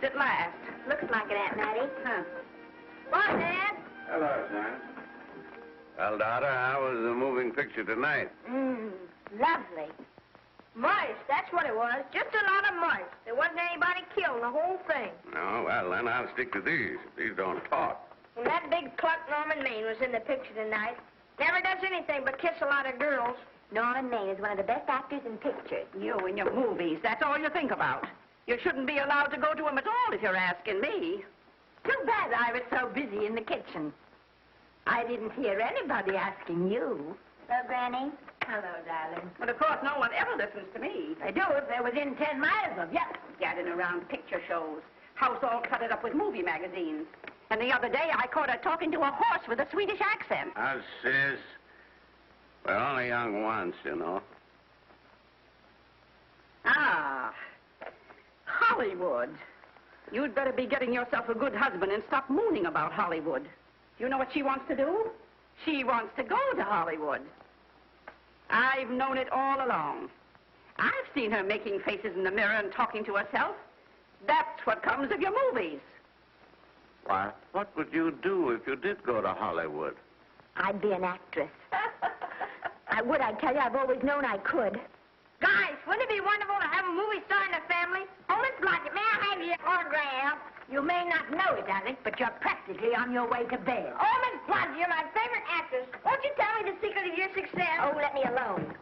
finished at last. Looks like it, Aunt Maddie. Huh. Bye, Dad. Hello, son. Well, daughter, how was the moving picture tonight? Lovely. Mice, that's what it was. Just a lot of mice. There wasn't anybody killed in the whole thing. No, well, then I'll stick to these. These don't talk. And that big cluck Norman Maine was in the picture tonight. Never does anything but kiss a lot of girls. Norman Maine is one of the best actors in pictures. You and your movies, that's all you think about. You shouldn't be allowed to go to him at all if you're asking me. Too bad I was so busy in the kitchen. I didn't hear anybody asking you. Hello, Granny. Hello, darling. But of course, no one ever listens to me. They do if they're within 10 miles of you. Gadding around picture shows. House all cluttered up with movie magazines. And the other day, I caught her talking to a horse with a Swedish accent. Sis. We're only young once, you know. Ah, Hollywood. You'd better be getting yourself a good husband and stop mooning about Hollywood. Do you know what she wants to do? She wants to go to Hollywood. I've known it all along. I've seen her making faces in the mirror and talking to herself. That's what comes of your movies. Why, what would you do if you did go to Hollywood? I'd be an actress. I would, I tell you. I've always known I could. Guys, wouldn't it be wonderful to have a movie star in the family? Oh, Miss Blodgett, may I have your autograph? You may not know it, darling, but you're practically on your way to bed. Oh, Miss Blodgett, you're my favorite actress. Won't you tell me the secret of your success? Oh, let me alone.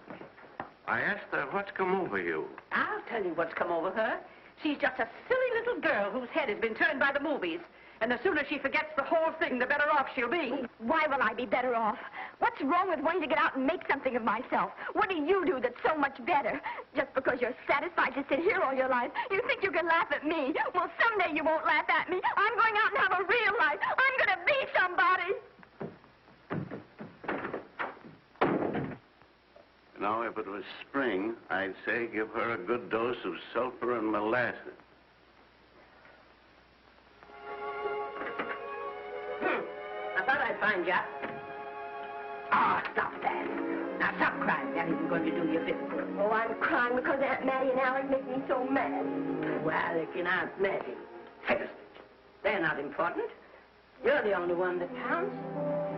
I asked her what's come over you. I'll tell you what's come over her. She's just a silly little girl whose head has been turned by the movies. And the sooner she forgets the whole thing, the better off she'll be. Why will I be better off? What's wrong with wanting to get out and make something of myself? What do you do that's so much better? Just because you're satisfied to sit here all your life, you think you can laugh at me. Well, someday you won't laugh at me. I'm going out and have a real life. I'm going to be somebody. You know, if it was spring, I'd say give her a good dose of sulfur and molasses. I thought I'd find you. Oh, stop that. Now, stop crying. That isn't going to do you a bit of good. Oh, I'm crying because Aunt Maddie and Alec make me so mad. Well, Alec and Aunt Maddie. Fiddlesticks. They're not important. You're the only one that counts.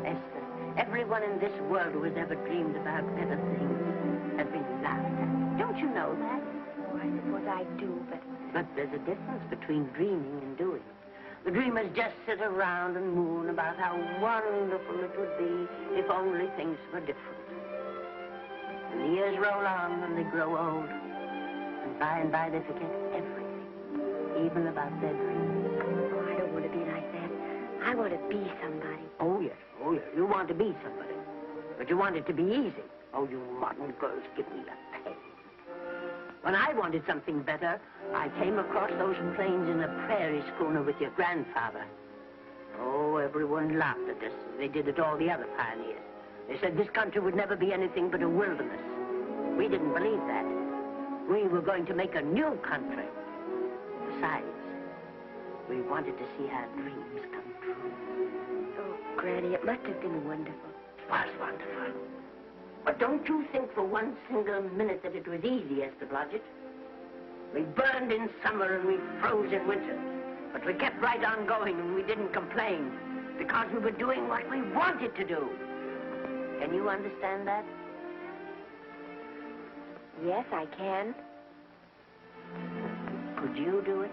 Esther, everyone in this world who has ever dreamed about better things has been laughed at. Don't you know that? Oh, I suppose I do, but... But there's a difference between dreaming and doing. The dreamers just sit around and moon about how wonderful it would be if only things were different. And the years roll on and they grow old. And by they forget everything, even about their dreams. Oh, I don't want to be like that. I want to be somebody. Oh, yes. You want to be somebody. But you want it to be easy. Oh, you modern girls, give me a pain. When I wanted something better, I came across those plains in a prairie schooner with your grandfather. Oh, everyone laughed at us. They did at all the other pioneers. They said this country would never be anything but a wilderness. We didn't believe that. We were going to make a new country. Besides, we wanted to see our dreams come true. Oh, Granny, it must have been wonderful. It was wonderful. But don't you think for one single minute that it was easy, Esther Blodgett? We burned in summer and we froze in winter. But we kept right on going and we didn't complain because we were doing what we wanted to do. Can you understand that? Yes, I can. Could you do it?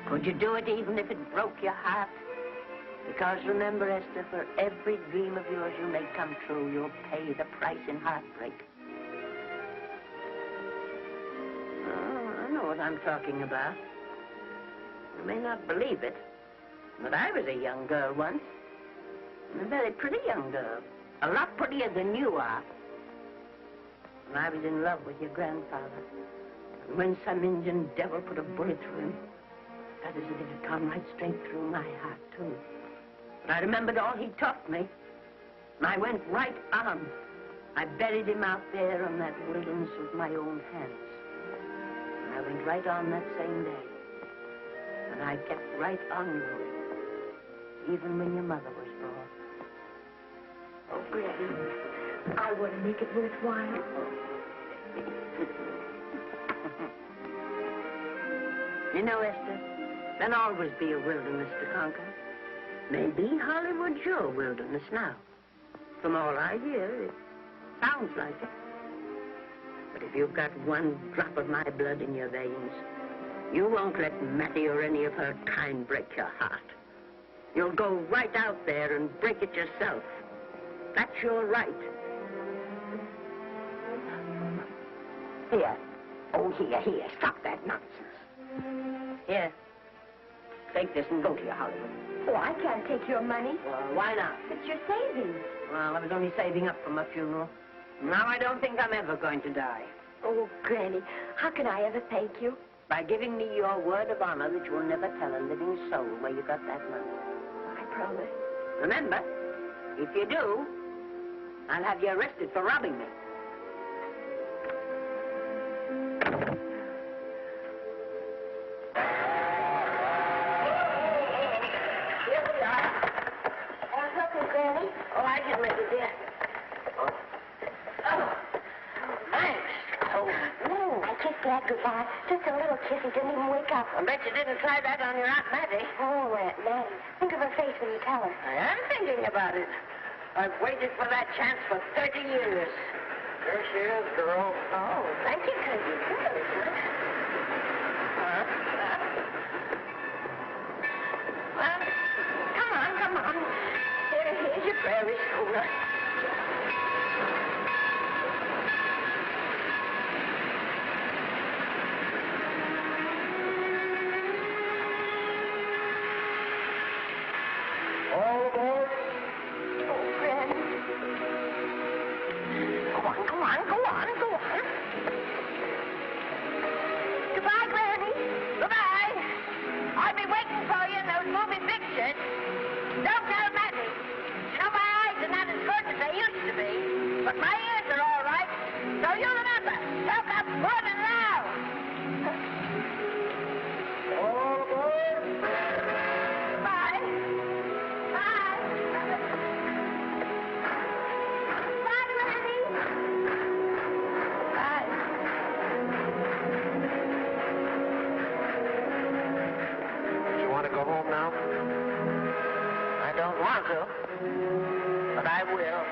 Could you do it even if it broke your heart? Because remember, Esther, for every dream of yours you make come true, you'll pay the price in heartbreak. Oh, I know what I'm talking about. You may not believe it, but I was a young girl once. A very pretty young girl. A lot prettier than you are. And I was in love with your grandfather. And when some Indian devil put a bullet through him, that is as if it had come right straight through my heart, too. But I remembered all he taught me. And I went right on. I buried him out there on that wilderness with my own hands. And I went right on that same day. And I kept right on going, even when your mother was born. Oh, Granny, I want to make it worthwhile. You know, Esther, there'll always be a wilderness to conquer. Maybe Hollywood's your wilderness now. From all I hear, it sounds like it. But if you've got one drop of my blood in your veins, you won't let Maddie or any of her kind break your heart. You'll go right out there and break it yourself. That's your right. Here. Oh, here. Stop that nonsense. Here. Take this and go to your Hollywood. Oh, I can't take your money. Well, why not? It's your savings. Well, I was only saving up for my funeral. Now I don't think I'm ever going to die. Oh, Granny, how can I ever thank you? By giving me your word of honor that you'll never tell a living soul where you got that money. I promise. Remember, if you do, I'll have you arrested for robbing me. Here we are. Want something, Granny? Oh, I can make it, dear. Oh, thanks. I kissed Dad goodbye. Just a little kiss. He didn't even wake up. I bet you didn't try that on your Aunt Maddie. Oh, Aunt Maddie. Think of her face when you tell her. I am thinking about it. I've waited for that chance for 30 years. Here she is, girl. Oh, thank you, cousin. Well, come on. Here's your prairie schooner. All aboard. Oh, Granny. Go on. Goodbye, Granny. Goodbye. I'll be waiting for you in those movie pictures. Don't tell Maddie. You know, my eyes are not as good as they used to be, but my ears are all right. So you remember, talk up good and loud. All aboard. Bye. Bye. Bye, Granny. Bye. You want to go home now? I don't want to, but I will.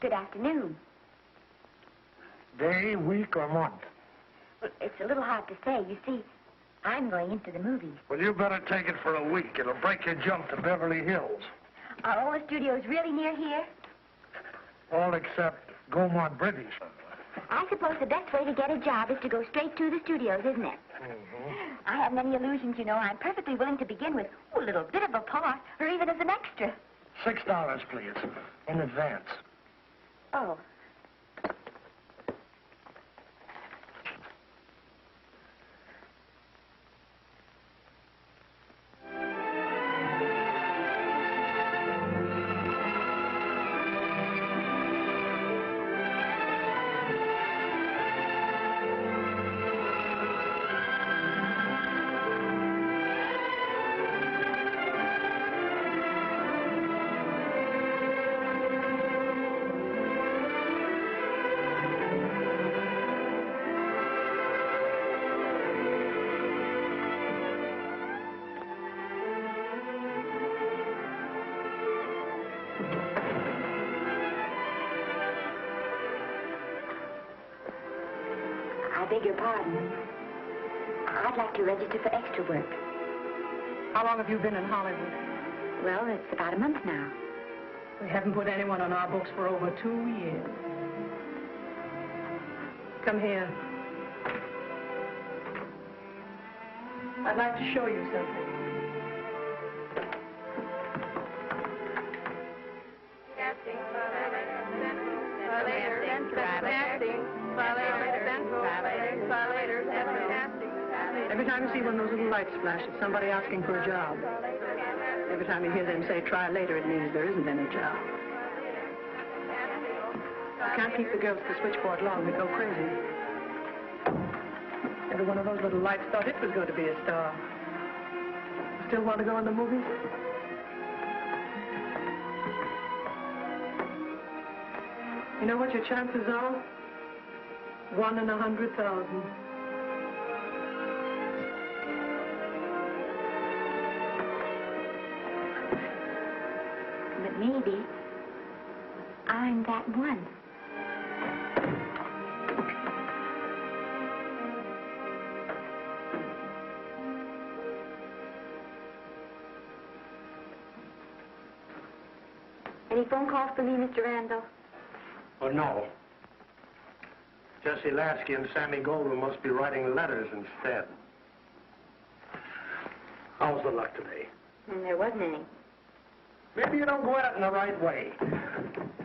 Good afternoon. Day, week, or month? Well, it's a little hard to say. You see, I'm going into the movies. Well, you better take it for a week. It'll break your jump to Beverly Hills. Are all the studios really near here? All except Gaynor British. I suppose the best way to get a job is to go straight to the studios, isn't it? Mm-hmm. I haven't any illusions, you know. I'm perfectly willing to begin with a little bit of a part, or even as an extra. $6, please, in advance. Oh. I beg your pardon. I'd like to register for extra work. How long have you been in Hollywood? Well, it's about a month now. We haven't put anyone on our books for over 2 years. Come here. I'd like to show you something. Every time you see one of those little lights flash, it's somebody asking for a job. Every time you hear them say, try later, it means there isn't any job. You can't keep the girls at the switchboard long. They go crazy. Every one of those little lights thought it was going to be a star. Still want to go in the movies? You know what your chances are? 1 in 100,000. But maybe I'm that one. Any phone calls for me, Mr. Randall? Oh, no. Jesse Lasky and Sammy Goldwyn must be writing letters instead. How's the luck today? And there wasn't any. Maybe you don't go at it in the right way.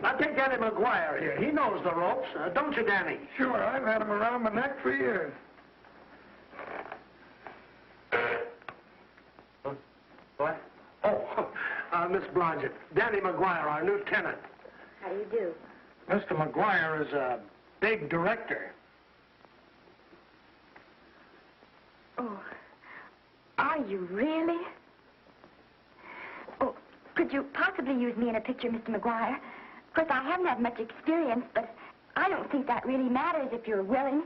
Now take Danny McGuire here. He knows the ropes. Don't you, Danny? Sure, I've had him around my neck for years. Huh? What? Oh, Miss Blodgett. Danny McGuire, our new tenant. How do you do? Mr. McGuire is a big director. Oh, are you really? Oh, could you possibly use me in a picture, Mr. McGuire? Of course, I haven't had much experience, but I don't think that really matters if you're willing.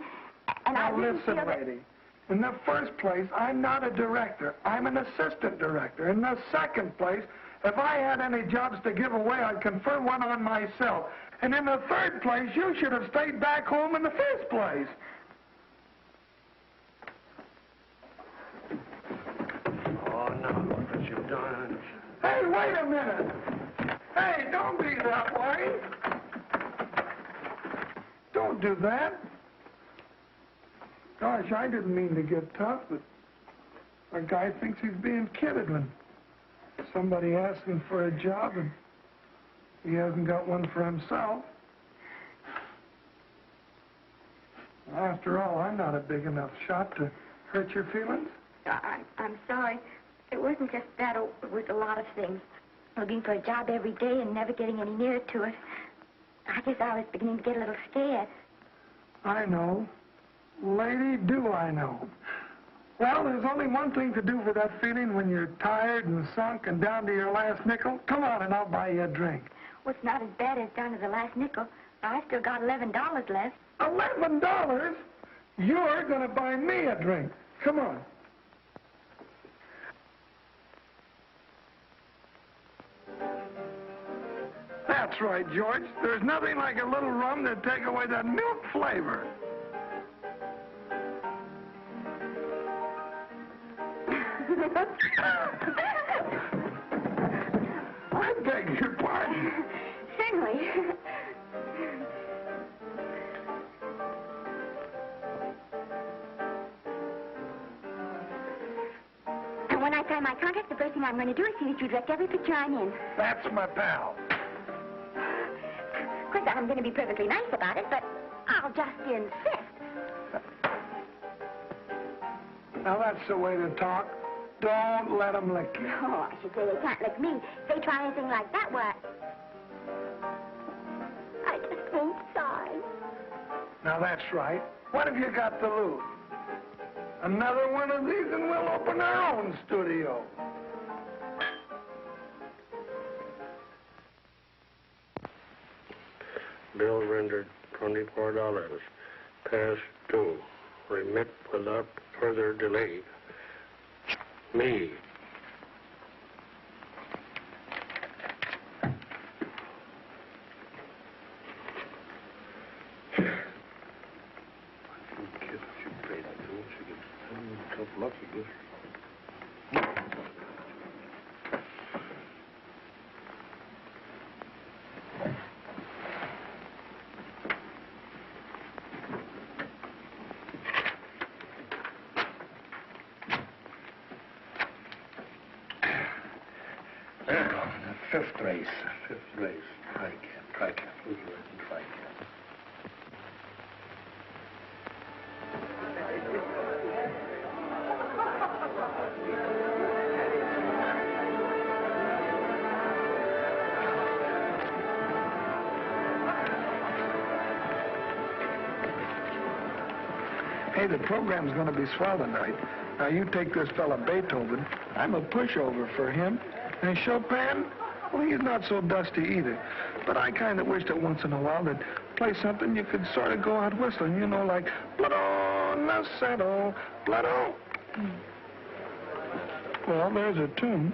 And I Now really listen, feel that... lady. In the first place, I'm not a director. I'm an assistant director. In the second place, if I had any jobs to give away, I'd confer one on myself. And in the third place, you should have stayed back home in the first place. Oh, no, look what you've done. Hey, wait a minute. Hey, don't be that way. Don't do that. Gosh, I didn't mean to get tough, but a guy thinks he's being kidded when somebody asks him for a job and he hasn't got one for himself. After all, I'm not a big enough shot to hurt your feelings. I'm sorry. It wasn't just that. It was a lot of things. Looking for a job every day and never getting any nearer to it. I guess I was beginning to get a little scared. I know. Lady, do I know. Well, there's only one thing to do for that feeling when you're tired and sunk and down to your last nickel. Come on and I'll buy you a drink. Well, it's not as bad as down to the last nickel. I still got $11 left. $11? You're going to buy me a drink. Come on. That's right, George. There's nothing like a little rum to take away that milk flavor. I beg your pardon. Certainly. first thing I'm going to do is see that you direct every picture I'm in. That's my pal. Of course, I'm going to be perfectly nice about it, but I'll just insist. Now, that's the way to talk. Don't let them lick you. Oh, I should say they can't lick me. If they try anything like that, why... I just won't sigh. Now, that's right. What have you got to lose? Another one of these and we'll open our own studio. Bill rendered $24. Past due. Remit without further delay. Me. Fifth race. Try cat. Hey, the program's going to be swell tonight. Now, you take this fella Beethoven. I'm a pushover for him. And Chopin, well, he's not so dusty either. But I kind of wish that once in a while they'd play something you could sort of go out whistling, you know, like Blood Settle, Blood. Well, there's a tune.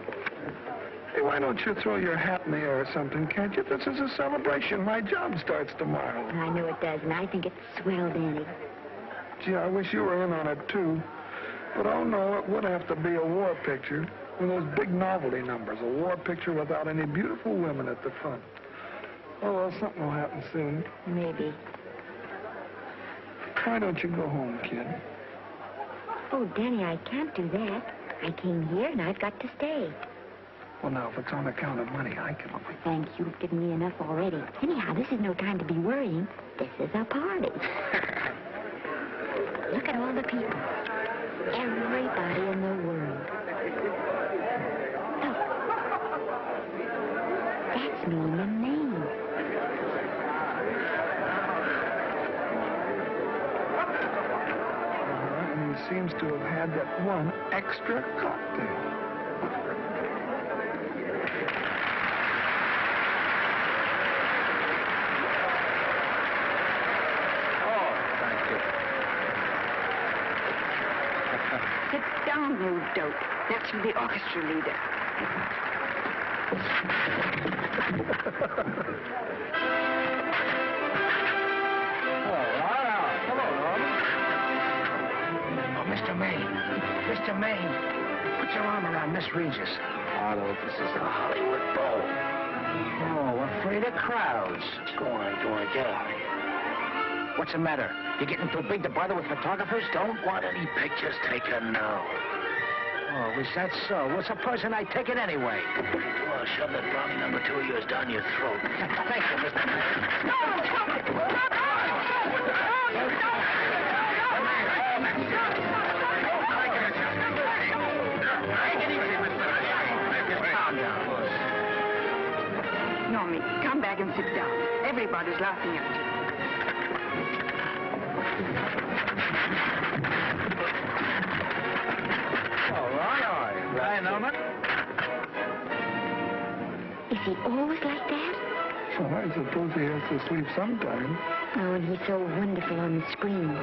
Hey, why don't you throw your hat in the air or something, can't you? This is a celebration. My job starts tomorrow. I know it does, and I think it's swell, Danny. Gee, I wish you were in on it, too. But, oh, no, it would have to be a war picture. One of those big novelty numbers, a war picture without any beautiful women at the front. Oh, well, something will happen soon. Maybe. Why don't you go home, kid? Oh, Danny, I can't do that. I came here, and I've got to stay. Well, now, if it's on account of money, I can... Oh, thanks. You've given me enough already. Anyhow, this is no time to be worrying. This is a party. Look at all the people. Everybody in the world. Look. That's me and Maine. And he seems to have had that one extra cocktail. Sit down, you dope. That's for the orchestra leader. Hello, Norman. Oh, Mr. Maine, put your arm around Miss Regis. Otto, this is a Hollywood ball. Oh, afraid of crowds. Go on, get out of here. What's the matter? You getting too big to bother with photographers? Don't want any pictures taken now. Oh, is that so? Well, supposing I take it anyway. Well, shove that brownie number 2 of yours down your throat. Thank you, Mr. Maine. Normie, come back and sit down. Everybody's laughing at you. All right. Hi, Norman. Is he always like that? Well, I suppose he has to sleep sometime. Oh, and he's so wonderful on the screen.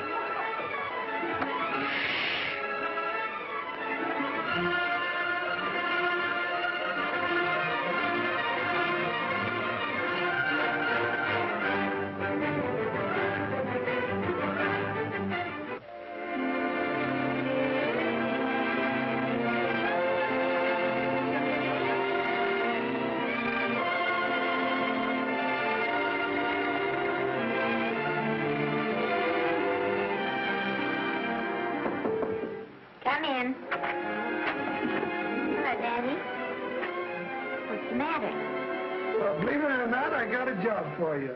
Well, believe it or not, I got a job for you.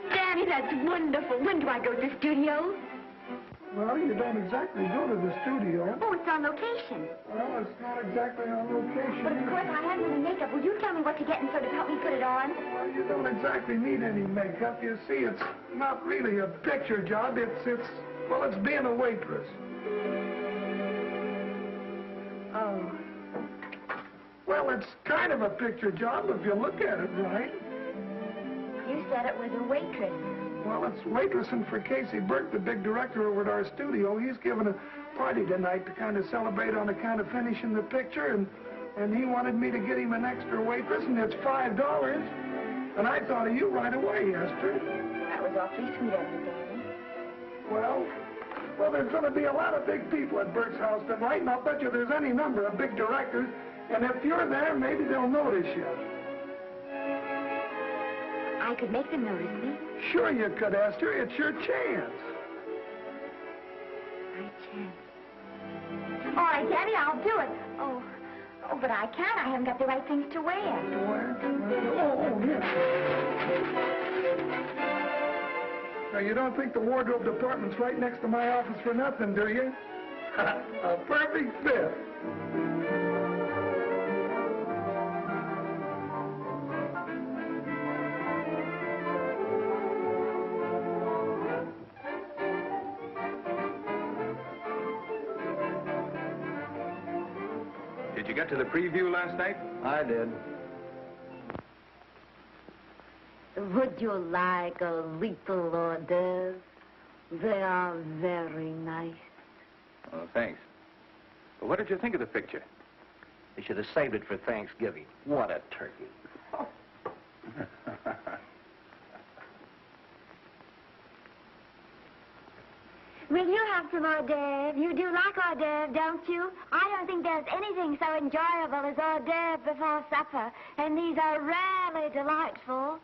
Danny, that's wonderful. When do I go to the studio? Well, you don't exactly go to the studio. Oh, it's on location. Well, it's not exactly on location. But of course, I have any makeup. Will you tell me what to get and sort of help me put it on? Well, you don't exactly need any makeup. You see, it's not really a picture job. It's being a waitress. Oh. Well, it's kind of a picture job if you look at it right. You said it was a waitress. Well, it's waitressing for Casey Burke, the big director over at our studio. He's giving a party tonight to kind of celebrate on account of finishing the picture, and he wanted me to get him an extra waitress, and it's $5. And I thought of you right away, Esther. That was awfully sweet of you, Danny. Well, there's going to be a lot of big people at Burke's house tonight, and I'll bet you there's any number of big directors, and if you're there, maybe they'll notice you. I could make them notice me. Sure you could, Esther. It's your chance. My chance. All right, Danny, I'll do it. Oh, but I can't. I haven't got the right things to wear. To wear? Oh, yes. Now, you don't think the wardrobe department's right next to my office for nothing, do you? A perfect fit. Did you get to the preview last night? I did. Would you like a little hors d'oeuvre? They are very nice. Oh, thanks. Well, what did you think of the picture? You should have saved it for Thanksgiving. What a turkey. Will you have some hors d'oeuvre? You do like hors d'oeuvre, don't you? I don't think there's anything so enjoyable as hors d'oeuvre before supper, and these are really delightful.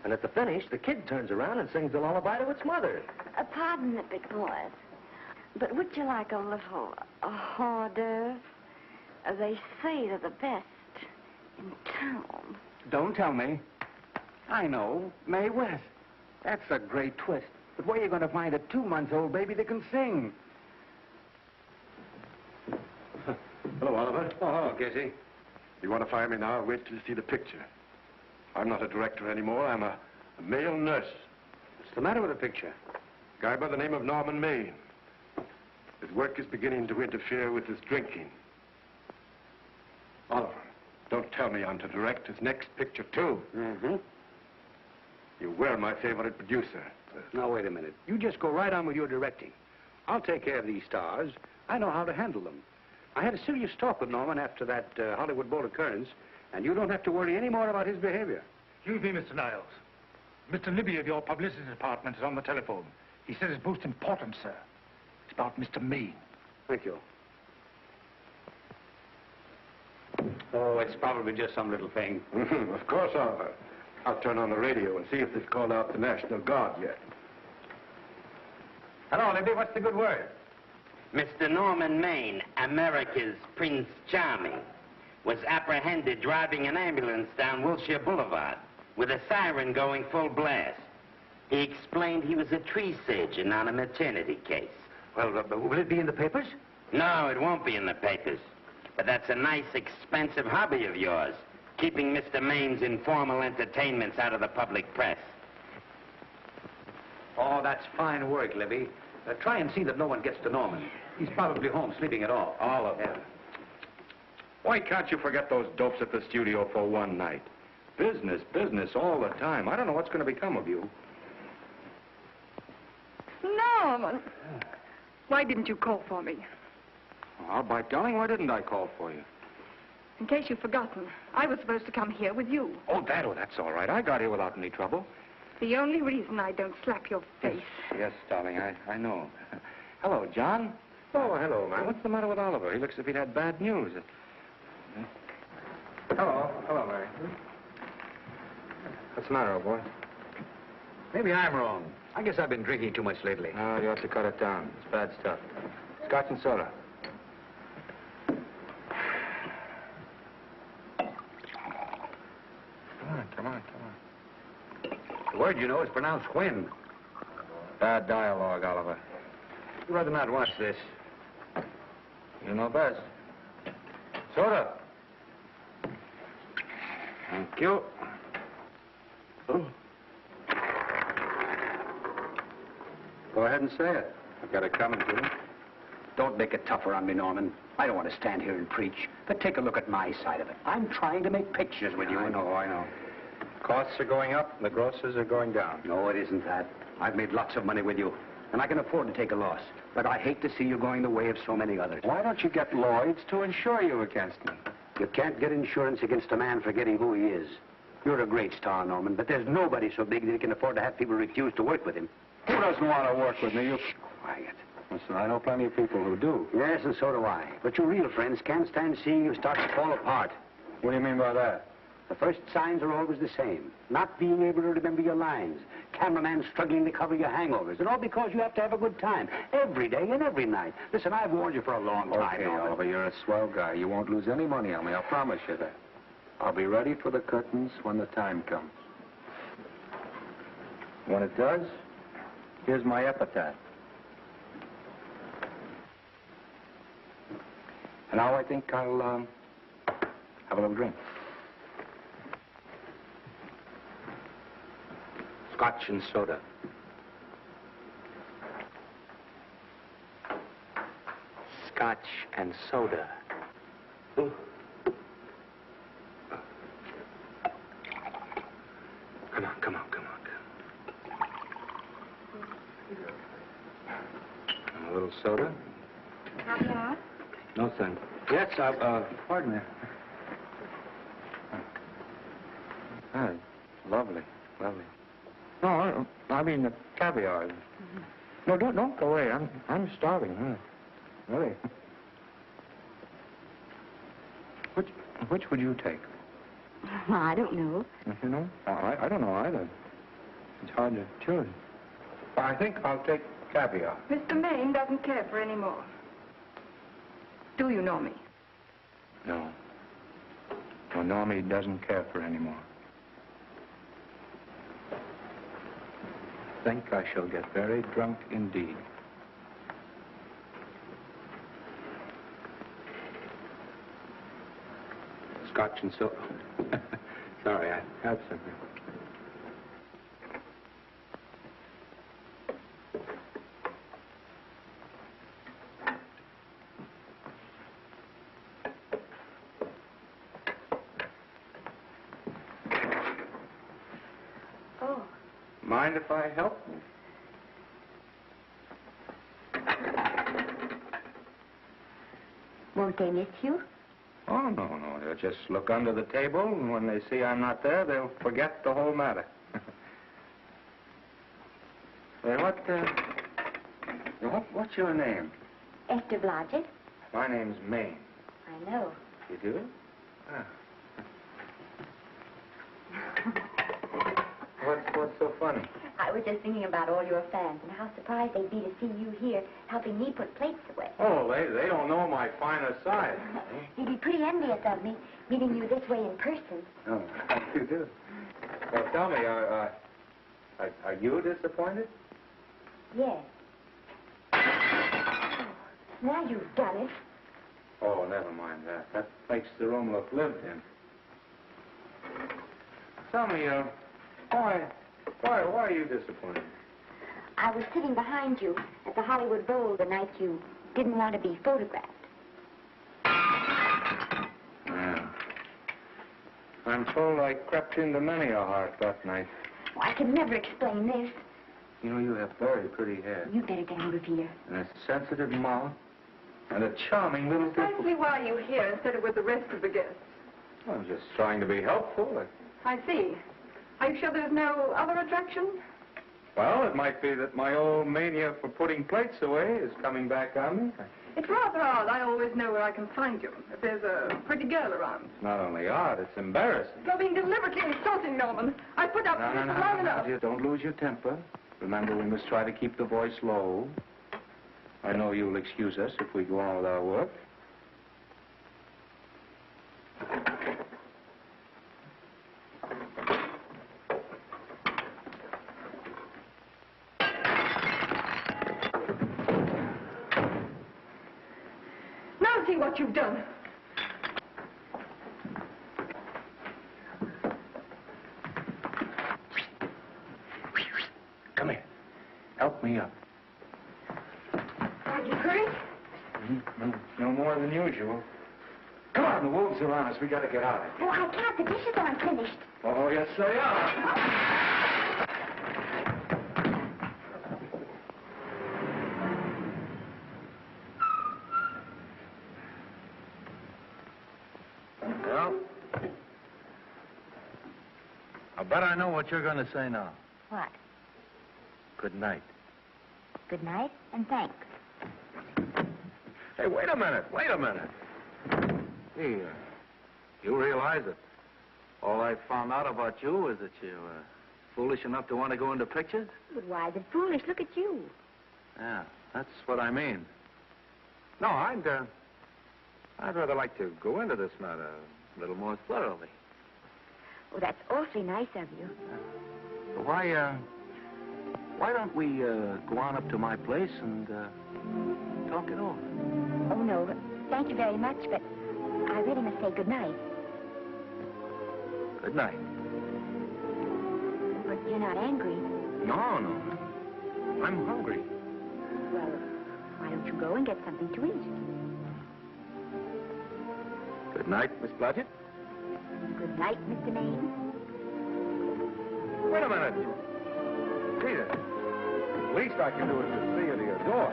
And at the finish, the kid turns around and sings the lullaby to its mother. Pardon the big boys, but would you like a little hors d'oeuvre? They say they're the best in town. Don't tell me. I know. Mae West. That's a great twist. But where are you going to find a 2-month-old baby that can sing? Hello, Oliver. Oh, hello, Casey. You want to fire me now? Wait till you see the picture. I'm not a director anymore. I'm a male nurse. What's the matter with the picture? A guy by the name of Norman Maine. His work is beginning to interfere with his drinking. Oliver, don't tell me I'm to direct his next picture, too. Mm-hmm. You were my favorite producer. Now, wait a minute. You just go right on with your directing. I'll take care of these stars. I know how to handle them. I had a serious talk with Norman after that Hollywood Bowl occurrence, and you don't have to worry any more about his behavior. Excuse me, Mr. Niles. Mr. Libby of your publicity department is on the telephone. He says it's most important, sir. It's about Mr. Maine. Thank you. Oh, it's probably just some little thing. Of course, Oliver. I'll turn on the radio and see if they've called out the National Guard yet. Hello, Libby. What's the good word? Mr. Norman Maine, America's Prince Charming, was apprehended driving an ambulance down Wilshire Boulevard with a siren going full blast. He explained he was a tree surgeon on a maternity case. Well, will it be in the papers? No, it won't be in the papers. But that's a nice, expensive hobby of yours, keeping Mr. Maine's informal entertainments out of the public press. Oh, that's fine work, Libby. Try and see that no one gets to Norman. He's probably home sleeping it off. All of them. Why can't you forget those dopes at the studio for one night? Business, business all the time. I don't know what's going to become of you. Norman, why didn't you call for me? I'll bite, darling. Why didn't I call for you? In case you've forgotten, I was supposed to come here with you. Oh, that's all right. I got here without any trouble. The only reason I don't slap your face. Yes, darling, I know. Hello, John. Oh, hello, man. What's the matter with Oliver? He looks as if he'd had bad news. Hello, Mary. What's the matter, old boy? Maybe I'm wrong. I guess I've been drinking too much lately. No, you have to cut it down. It's bad stuff. Scotch and soda. Come on. The word, you know, is pronounced when. Bad dialogue, Oliver. You'd rather not watch this. You know best. Soda. Thank you. Oh. Go ahead and say it. I've got it coming to you. Don't make it tougher on me, Norman. I don't want to stand here and preach, but take a look at my side of it. I'm trying to make pictures with you. I know. Costs are going up, and the grosses are going down. No, it isn't that. I've made lots of money with you, and I can afford to take a loss. But I hate to see you going the way of so many others. Why don't you get Lloyd's to insure you against me? You can't get insurance against a man forgetting who he is. You're a great star, Norman, but there's nobody so big that he can afford to have people refuse to work with him. Who doesn't want to work with me? You... Quiet. Listen, I know plenty of people who do. Yes, and so do I. But your real friends can't stand seeing you start to fall apart. What do you mean by that? The first signs are always the same. Not being able to remember your lines. Cameraman struggling to cover your hangovers. And all because you have to have a good time. Every day and every night. Listen, I've warned you for a long time. Okay, Oliver, you're a swell guy. You won't lose any money on me. I'll promise you that. I'll be ready for the curtains when the time comes. When it does, here's my epitaph. And now I think I'll, have a little drink. Scotch and soda. Scotch and soda. Ooh. Come on. A little soda? Caviar? No, thanks. Yes, pardon me. Lovely. No, I mean the caviar. No, don't go away. I'm starving. Really. Which would you take? I don't know. You know? I don't know either. It's hard to choose. I think I'll take caviar. Mr. Maine doesn't care for any more. Do you know me? No. Well, Normie doesn't care for any more. I think I shall get very drunk indeed. Scotch and soda. Sorry, I have something. Oh. Mind if I help? Won't they miss you? Oh, no. They'll just look under the table, and when they see I'm not there, they'll forget the whole matter. Hey, what's your name? Esther Blodgett. My name's May. I know. You do? Ah. What's so funny? I was just thinking about all your fans and how surprised they'd be to see you here helping me put plates away. Oh, they don't know my finer side. They'd be pretty envious of me, meeting you this way in person. Oh, you do? Well, tell me, are you disappointed? Yes. Oh, now you've done it. Oh, never mind that. That makes the room look lived in. Tell me, why are you disappointed? I was sitting behind you at the Hollywood Bowl the night you didn't want to be photographed. Yeah. I'm told I crept into many a heart that night. Oh, I can never explain this. You know, you have very pretty hair. You better get out of here. And a sensitive mouth. And a charming little Precisely why are you here instead of with the rest of the guests? I'm just trying to be helpful. I see. Are you sure there's no other attraction? Well, it might be that my old mania for putting plates away is coming back on me. It's rather odd. I always know where I can find you if there's a pretty girl around. It's not only odd, it's embarrassing. You're being deliberately insulting, Norman. I put up with this for long enough. Dear, don't lose your temper. Remember, we must try to keep the voice low. I know you'll excuse us if we go on with our work. Now see what you've done. Come here. Help me up. Are you hurt? No more than usual. Come on, the wolves are on us. We got to get out of here. Oh, I can't. The dishes aren't finished. Oh, yes, they are. Well, I bet I know what you're going to say now. What? Good night. Good night, and thanks. Hey, wait a minute. Hey, you realize that all I found out about you is that you're foolish enough to want to go into pictures? But why is it foolish? Look at you. Yeah, that's what I mean. No, I'd rather like to go into this matter a little more thoroughly. Oh, that's awfully nice of you. Why don't we go on up to my place and talk it over? Oh, no, thank you very much, but I really must say good night. Good night. But you're not angry. No. I'm hungry. Well, why don't you go and get something to eat? Good night, Miss Blodgett. Good night, Mr. Maine. Wait a minute. Peter, the least I can do is to see you to your door.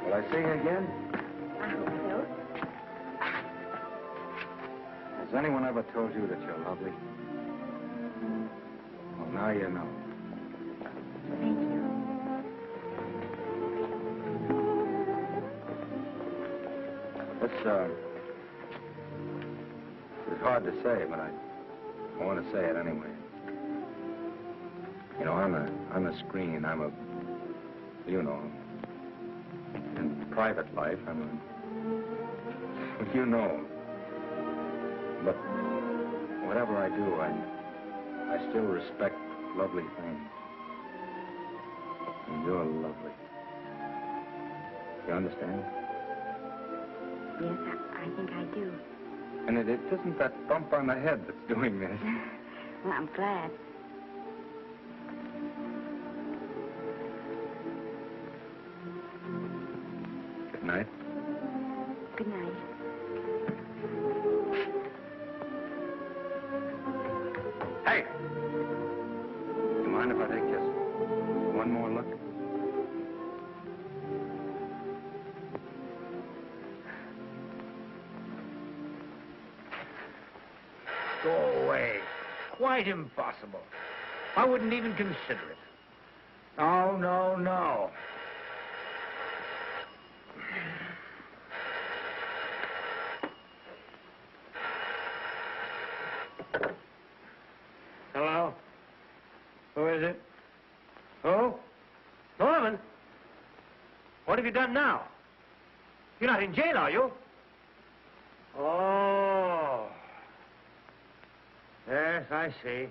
Will I see you again? I hope so. Has anyone ever told you that you're lovely? Well, now you know. Thank you. It's hard to say, but I want to say it anyway. You know, on the screen, in private life, you know. But whatever I do, I still respect lovely things. And you're lovely. You understand? Yes, I think I do. And it isn't that bump on the head that's doing this. Well, I'm glad. Good night. Good night. Hey! You mind if I take just one more look? Go away. Quite impossible. I wouldn't even consider it. No. Hello? Who is it? Who? Norman? What have you done now? You're not in jail, are you? Oh. Yes, I see.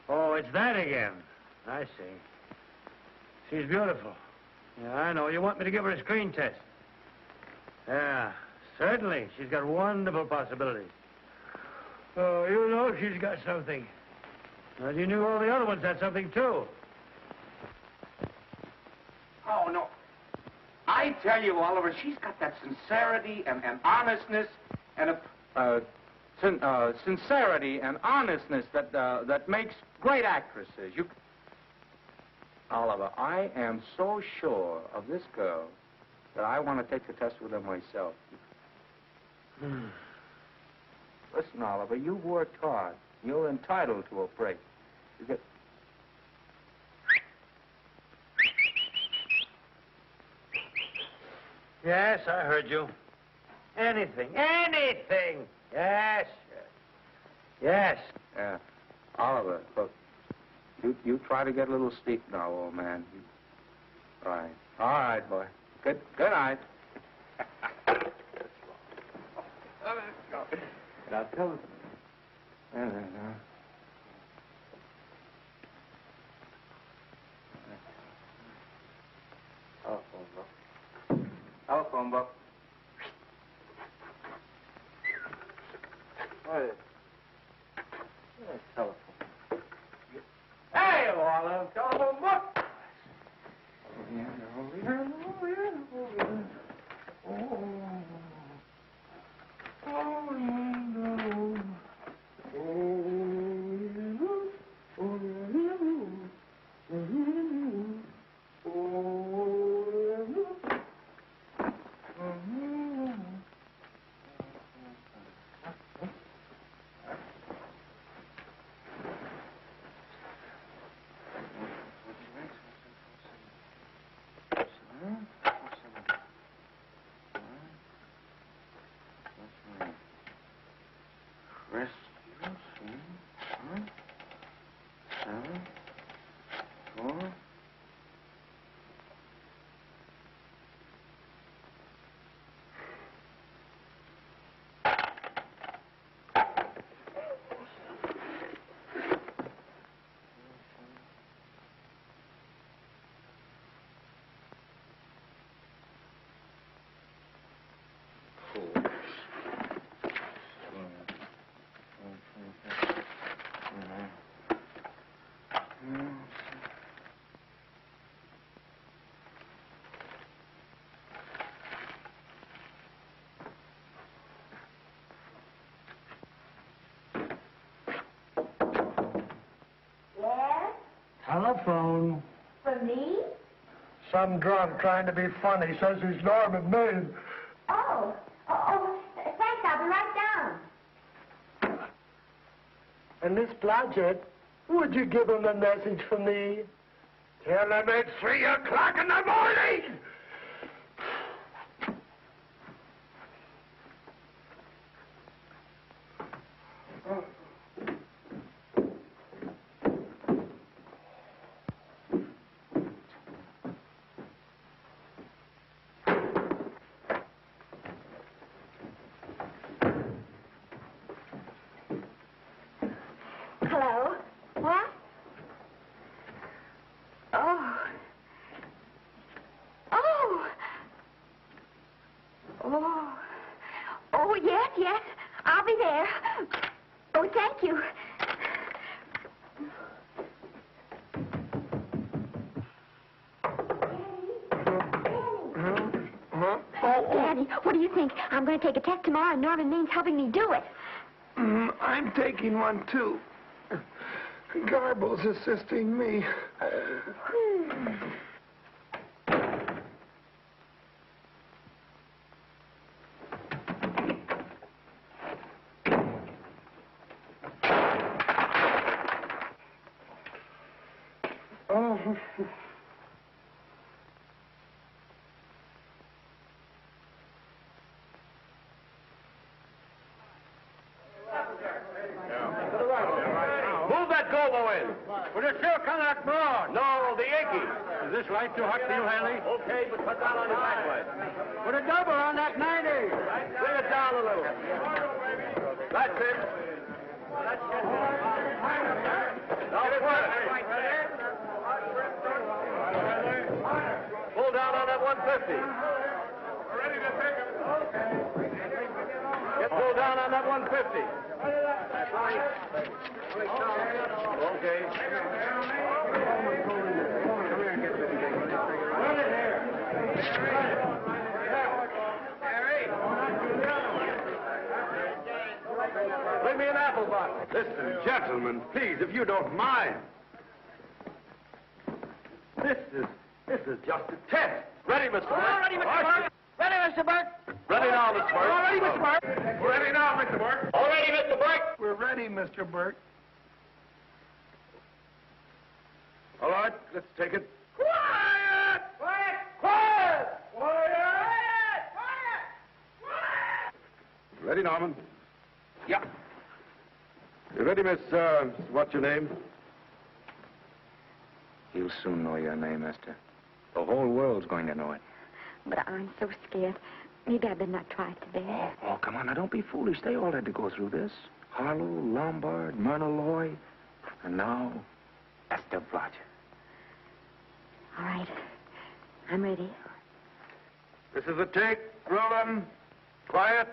Oh, it's that again. I see. She's beautiful. Yeah, I know. You want me to give her a screen test? Yeah, certainly. She's got wonderful possibilities. Oh, you know she's got something. Well, you knew all the other ones had something, too. Oh, no. I tell you, Oliver, she's got that sincerity and honestness and sincerity and honestness that makes great actresses. Oliver, I am so sure of this girl that I want to take the test with her myself. Listen, Oliver, you've worked hard. You're entitled to a break. You get... Yes, I heard you. Anything. Yes. Yeah. Oliver, look. You try to get a little sleep now, old man. All right. All right, boy. Good night. Now tell us. Telephone book. Hey. Telephone. Hey, Olive, telephone book. Telephone. For me? Some drunk trying to be funny says he's Norman Maine. Oh, thanks. I'll be right down. And Miss Blodgett, would you give him a message for me? Tell him it's 3 o'clock in the morning! Hello? What? Oh. Oh. Oh. Oh, yes. I'll be there. Oh, thank you. Daddy, what do you think? I'm going to take a test tomorrow, and Norman Main's helping me do it. I'm taking one, too. Garble's assisting me. Oh. Move that gobo in. With a silk on that broad. No, the Yankee. Is this light too hot for you, Hanley? Okay, but cut down on the backlight. Put a double on that 90. Bring it down a little. That's it. Now put it. Pull down on that 150. We're ready to take him. Get pulled down on that 150. Okay. Bring me an apple box. Listen, gentlemen, please, if you don't mind. This is just a test. Ready, Mr. Burke? All ready, Mr. Burke. Ready, Mr. Burke. Ready now, Mr. Burke. All ready, Mr. Burke. We're ready now, Mr. Burke. All ready, Mr. Burke. We're ready, Mr. Burke. All right, let's take it. Quiet! Quiet! Quiet! Quiet! Quiet! Ready, Norman? Yeah. You ready, Miss, what's your name? You'll soon know your name, Esther. The whole world's going to know it. But I'm so scared. Maybe I better not try it today. Oh, come on. Now, don't be foolish. They all had to go through this. Harlow, Lombard, Myrna Loy, and now Esther Blodgett. All right. I'm ready. This is a take. Rolling. Quiet.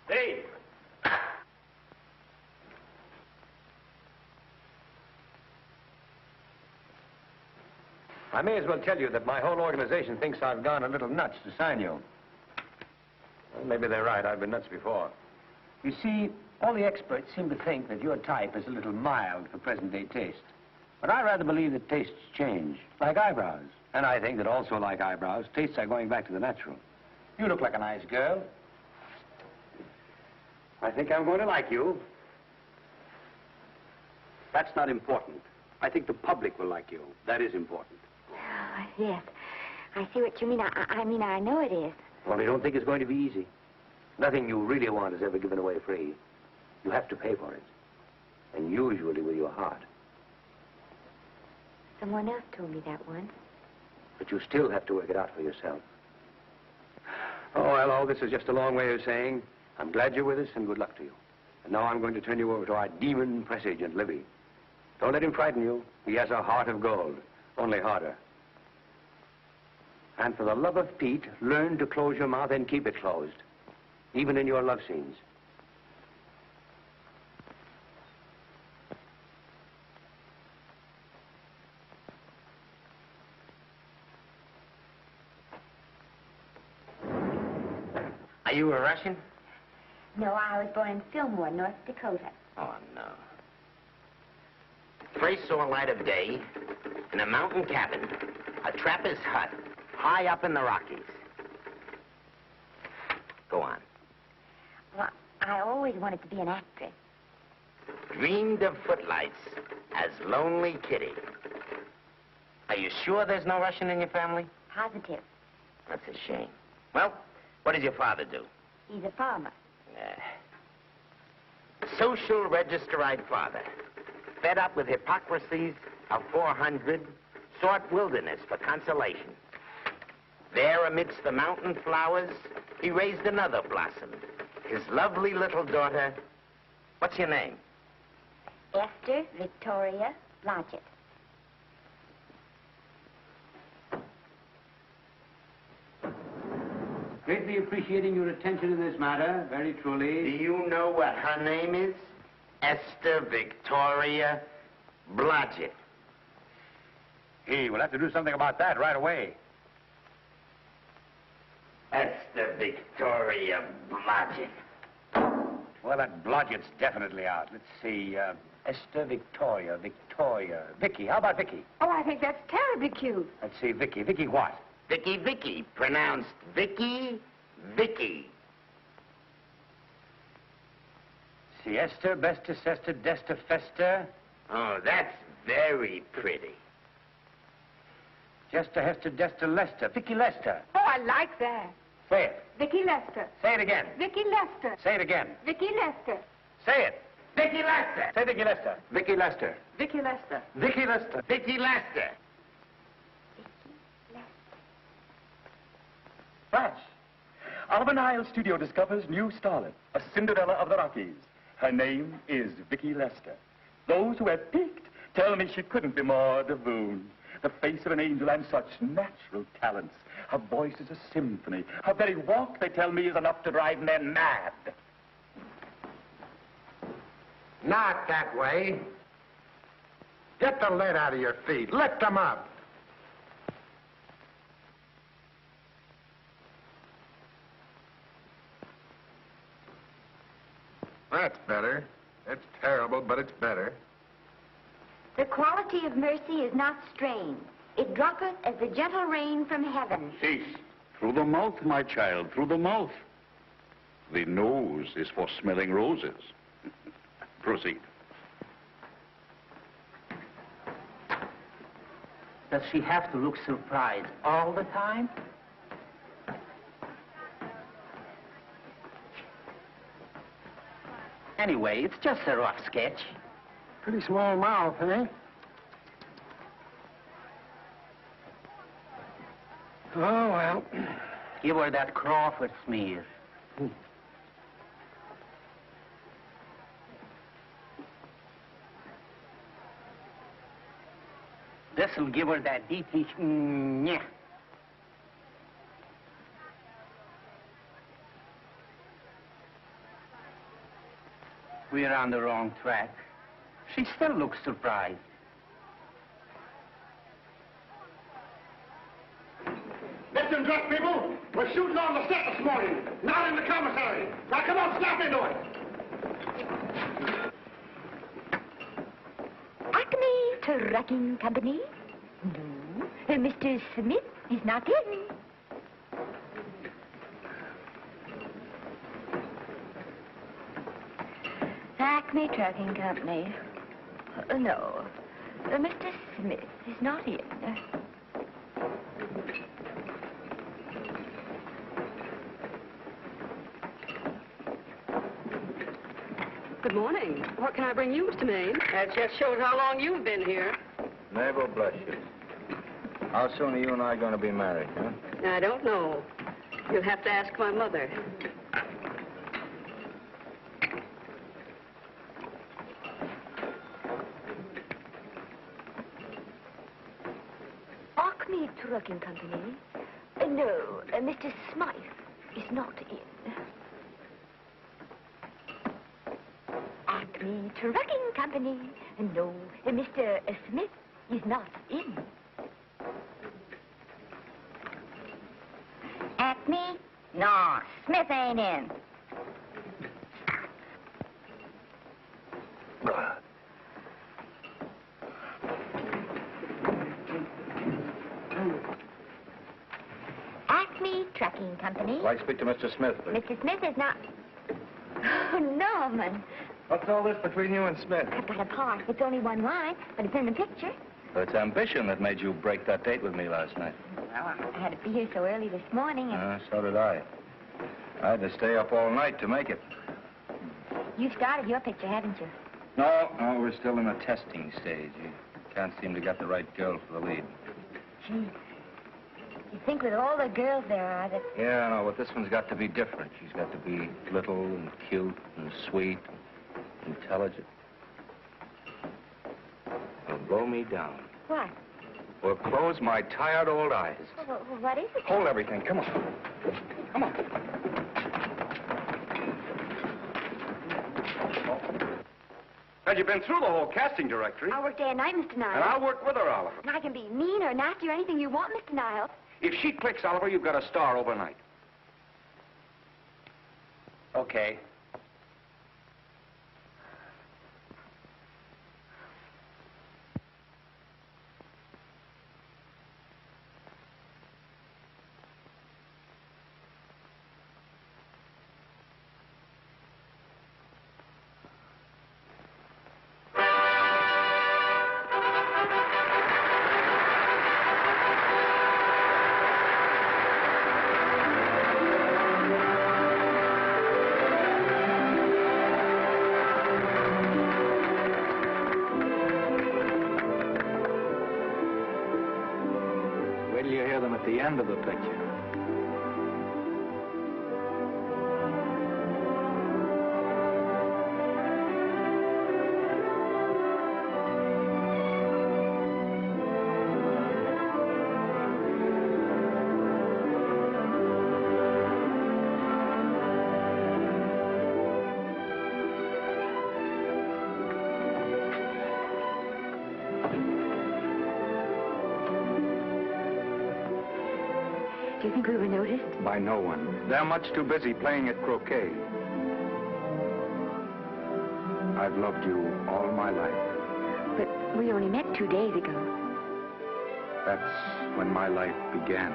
Hey! I may as well tell you that my whole organization thinks I've gone a little nuts to sign you. Well, maybe they're right. I've been nuts before. You see, all the experts seem to think that your type is a little mild for present-day taste. But I rather believe that tastes change, like eyebrows. And I think that also, like eyebrows, tastes are going back to the natural. You look like a nice girl. I think I'm going to like you. That's not important. I think the public will like you. That is important. Oh, yes. I see what you mean. I mean, I know it is. Only don't think it's going to be easy. Nothing you really want is ever given away free. You have to pay for it. And usually with your heart. Someone else told me that once. But you still have to work it out for yourself. Oh, well, all this is just a long way of saying, I'm glad you're with us and good luck to you. And now I'm going to turn you over to our demon press agent, Libby. Don't let him frighten you. He has a heart of gold, only harder. And for the love of Pete, learn to close your mouth and keep it closed, even in your love scenes. Are you a Russian? No, I was born in Fillmore, North Dakota. Oh, no. First saw light of day in a mountain cabin, a trapper's hut, high up in the Rockies. Go on. Well, I always wanted to be an actress. Dreamed of footlights as Lonely Kitty. Are you sure there's no Russian in your family? Positive. That's a shame. Well, what does your father do? He's a farmer. Social registerite father. Fed up with hypocrisies of 400, sought wilderness for consolation. There, amidst the mountain flowers, he raised another blossom. His lovely little daughter. What's your name? Esther Victoria Blodgett. Greatly appreciating your attention in this matter, very truly. Do you know what her name is? Esther Victoria Blodgett. Hey, we'll have to do something about that right away. Esther Victoria Blodgett. Well, that Blodgett's definitely out. Let's see, Esther Victoria, Vicky. How about Vicky? Oh, I think that's terribly cute. Let's see, Vicky. Vicky what? Vicky, pronounced Vicky. See, Esther, Bestus, Esther, Desta, Festa. Oh, that's very pretty. Jester, Hester, Desta, Lester. Vicky Lester. Oh, I like that. Say it. Vicky Lester. Say it again. Vicky Lester. Say it again. Vicky Lester. Say it. Vicky Lester. Say Vicky Lester. Vicky Lester. Vicky Lester. Vicky Lester. Vicky Lester. Flash. Alvin Isle Studio discovers new starlet, a Cinderella of the Rockies. Her name is Vicky Lester. Those who have peeked tell me she couldn't be more divoon. The face of an angel and such natural talents. Her voice is a symphony. Her very walk, they tell me, is enough to drive men mad. Not that way. Get the lead out of your feet. Lift them up. That's better. It's terrible, but it's better. The quality of mercy is not strained. It droppeth as the gentle rain from heaven. Cease. Through the mouth, my child, through the mouth. The nose is for smelling roses. Proceed. Does she have to look surprised all the time? Anyway, it's just a rough sketch. Pretty small mouth, eh? Oh, well. Give her that Crawford smear. This'll give her that deeply... Yeah. We're on the wrong track. She still looks surprised. Listen, drunk people, we're shooting on the set this morning, not in the commissary. Now, come on, snap into it. Acme Trucking Company? No. Mr. Smith is not in. Acme Trucking Company. No. Mr. Smith is not in. Good morning. What can I bring you, Mr. Maine? That just shows how long you've been here. Mabel, bless you. How soon are you and I going to be married, huh? I don't know. You'll have to ask my mother. Acme Trucking Company? No, Mr. Smythe is not in. Acme Trucking Company? No, Mr. Smith is not in. Acme? No, Smith ain't in. Acme Trucking Company? I'd like to speak to Mr. Smith, please. Mr. Smith is not... Oh, Norman. What's all this between you and Smith? I've got a part. It's only one line, but it's in the picture. It's ambition that made you break that date with me last night. Well, I had to be here so early this morning, and... So did I. I had to stay up all night to make it. You've started your picture, haven't you? No, we're still in the testing stage. You can't seem to get the right girl for the lead. Gee, you think with all the girls there are that... Yeah, I know, but this one's got to be different. She's got to be little and cute and sweet and intelligent. It'll blow me down. What? Will close my tired old eyes. Well, what is it? Hold everything. Come on. Come on. Had you been through the whole casting directory? I'll work day and night, Mr. Niles. And I'll work with her, Oliver. And I can be mean or nasty or anything you want, Mr. Niles. If she clicks, Oliver, you've got a star overnight. Okay. At the end of the picture. Do you think we were noticed? By no one. They're much too busy playing at croquet. I've loved you all my life. But we only met 2 days ago. That's when my life began.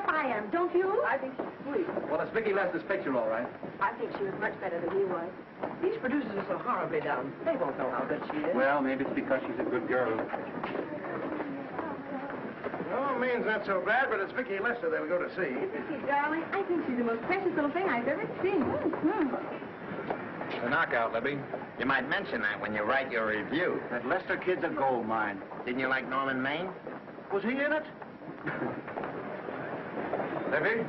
hope I am, don't you? I think she's sweet. Well, it's Vicki Lester's picture, all right. I think she was much better than he was. These producers are so horribly down. They won't know how good she is. Well, maybe it's because she's a good girl. No, Maine's not so bad, but it's Vicki Lester they'll go to see. Isn't she, darling? I think she's the most precious little thing I've ever seen. The knockout, Libby. You might mention that when you write your review. That Lester kid's a gold mine. Didn't you like Norman Maine? Was he in it? Libby,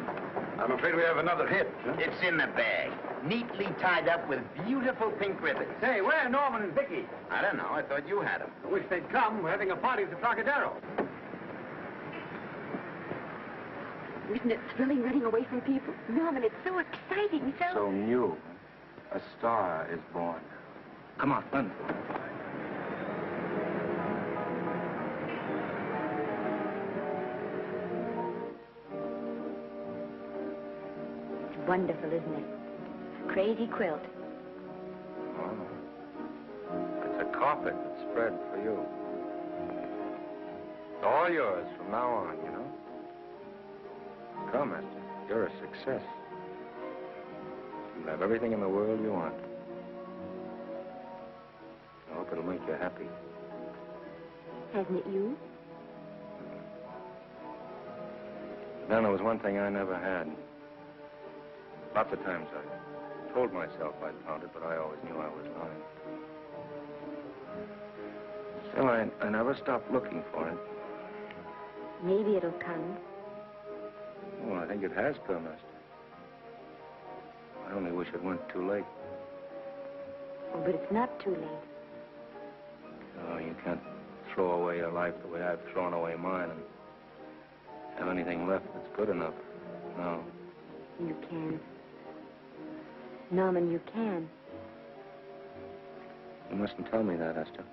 I'm afraid we have another hit. Huh? It's in the bag, neatly tied up with beautiful pink ribbons. Say, where are Norman and Vicki? I don't know. I thought you had them. I wish they'd come. We're having a party at the Trocadero. Isn't it thrilling running away from people? Norman, it's so exciting, So new. A star is born. Come on, run. It's wonderful, isn't it? A crazy quilt. Oh. It's a carpet that's spread for you. It's all yours from now on, you know. Come, Esther. You're a success. You'll have everything in the world you want. I hope it'll make you happy. Hasn't it you? Then there was one thing I never had. Lots of times I told myself I'd found it, but I always knew I was lying. Still, I never stopped looking for it. Maybe it'll come. Well, I think it has come, Esther. I only wish it weren't too late. Oh, but it's not too late. No, you can't throw away your life the way I've thrown away mine and have anything left that's good enough. No. You can. Norman, you can. You mustn't tell me that, Esther.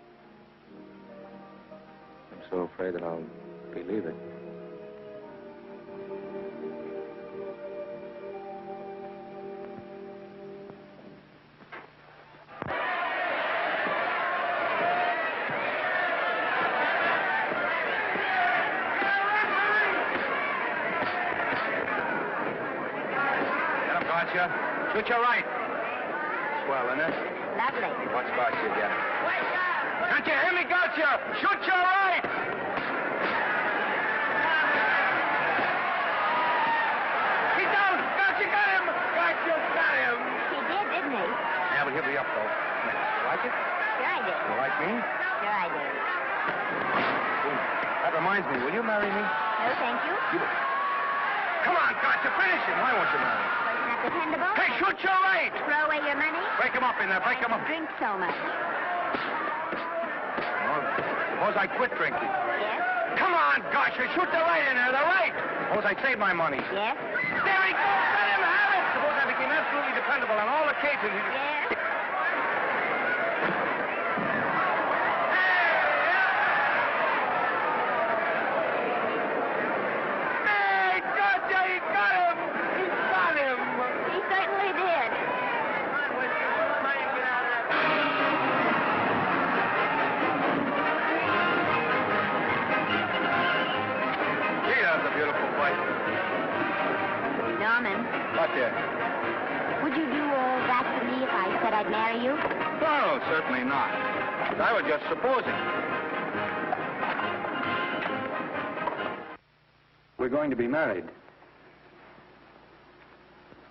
I'm so afraid that I'll believe it. Shoot your right. Swell, isn't it? Lovely. What spot you get? Can't you hear me, Gotcha? Shoot your right. He's down. Gotcha, got him. Gotcha, got him. He did, didn't he? Yeah, but he'll be up, though. You like it? Sure I did. You like me? Sure I did. That reminds me. Will you marry me? No, thank you. Come on, Gotcha, finish him. Why won't you marry me? Wasn't that dependable? Hey, shoot your right. Throw away your money? Break him up in there. Break him up. Drink so much. Well, suppose I quit drinking. Yes? Come on, Gotcha, shoot the right in there, the right. Suppose I save my money. Yes? There he goes. Let him have it. Suppose I became absolutely dependable on all occasions. Yes? Would you do all that for me if I said I'd marry you? No, certainly not. I was just supposing. We're going to be married.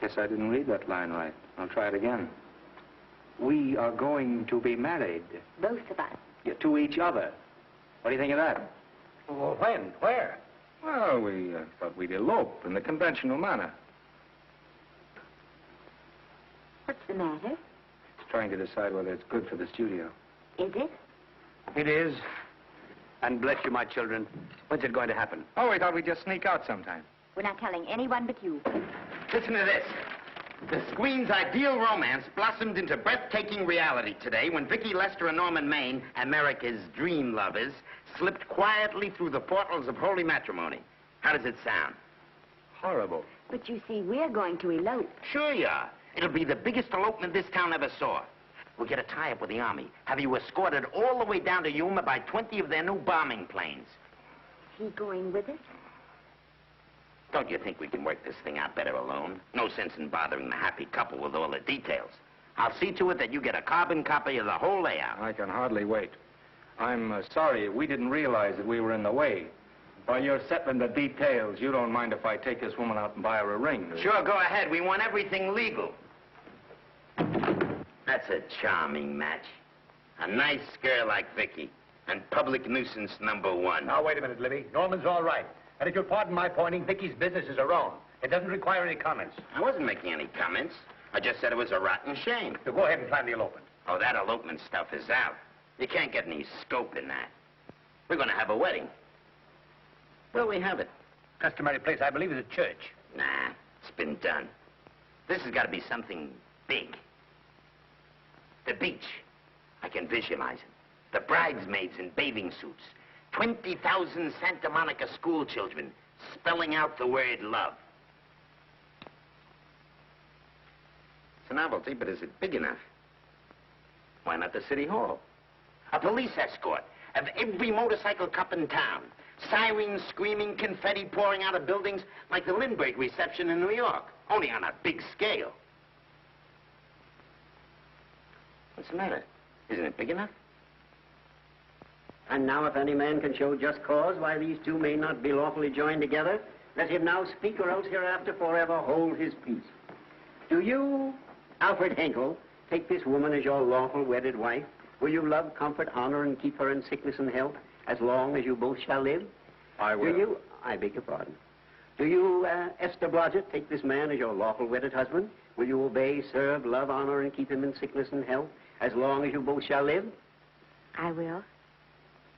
Guess I didn't read that line right. I'll try it again. We are going to be married. Both of us. Yeah, to each other. What do you think of that? Well, when? Where? Well, we thought we'd elope in the conventional manner. What's the matter? It's trying to decide whether it's good for the studio. Is it? It is. And bless you, my children. When's it going to happen? Oh, we thought we'd just sneak out sometime. We're not telling anyone but you. Listen to this. The screen's ideal romance blossomed into breathtaking reality today when Vicki Lester and Norman Maine, America's dream lovers, slipped quietly through the portals of holy matrimony. How does it sound? Horrible. But you see, we're going to elope. Sure you are. It'll be the biggest elopement this town ever saw. We'll get a tie-up with the Army, have you escorted all the way down to Yuma by 20 of their new bombing planes. Is he going with us? Don't you think we can work this thing out better alone? No sense in bothering the happy couple with all the details. I'll see to it that you get a carbon copy of the whole layout. I can hardly wait. I'm sorry we didn't realize that we were in the way. While you're settling the details, you don't mind if I take this woman out and buy her a ring, do you? Sure, go ahead. We want everything legal. That's a charming match. A nice girl like Vicky. And public nuisance #1. Now, wait a minute, Libby. Norman's all right. And if you'll pardon my pointing, Vicky's business is her own. It doesn't require any comments. I wasn't making any comments. I just said it was a rotten shame. So go ahead and plan the elopement. Oh, that elopement stuff is out. You can't get any scope in that. We're going to have a wedding. Where'll we have it? Customary place, I believe, is a church. Nah, it's been done. This has got to be something big. The beach. I can visualize it. The bridesmaids in bathing suits. 20,000 Santa Monica school children spelling out the word love. It's a novelty, but is it big enough? Why not the city hall? A police escort of every motorcycle cop in town. Sirens screaming, confetti pouring out of buildings like the Lindbergh reception in New York, only on a big scale. What's the matter? Isn't it big enough? And now if any man can show just cause why these two may not be lawfully joined together, let him now speak or else hereafter forever hold his peace. Do you, Alfred Henkel, take this woman as your lawful wedded wife? Will you love, comfort, honor, and keep her in sickness and health as long as you both shall live? I will. Do you, I beg your pardon. Do you, Esther Blodgett, take this man as your lawful wedded husband? Will you obey, serve, love, honor, and keep him in sickness and health as long as you both shall live? I will.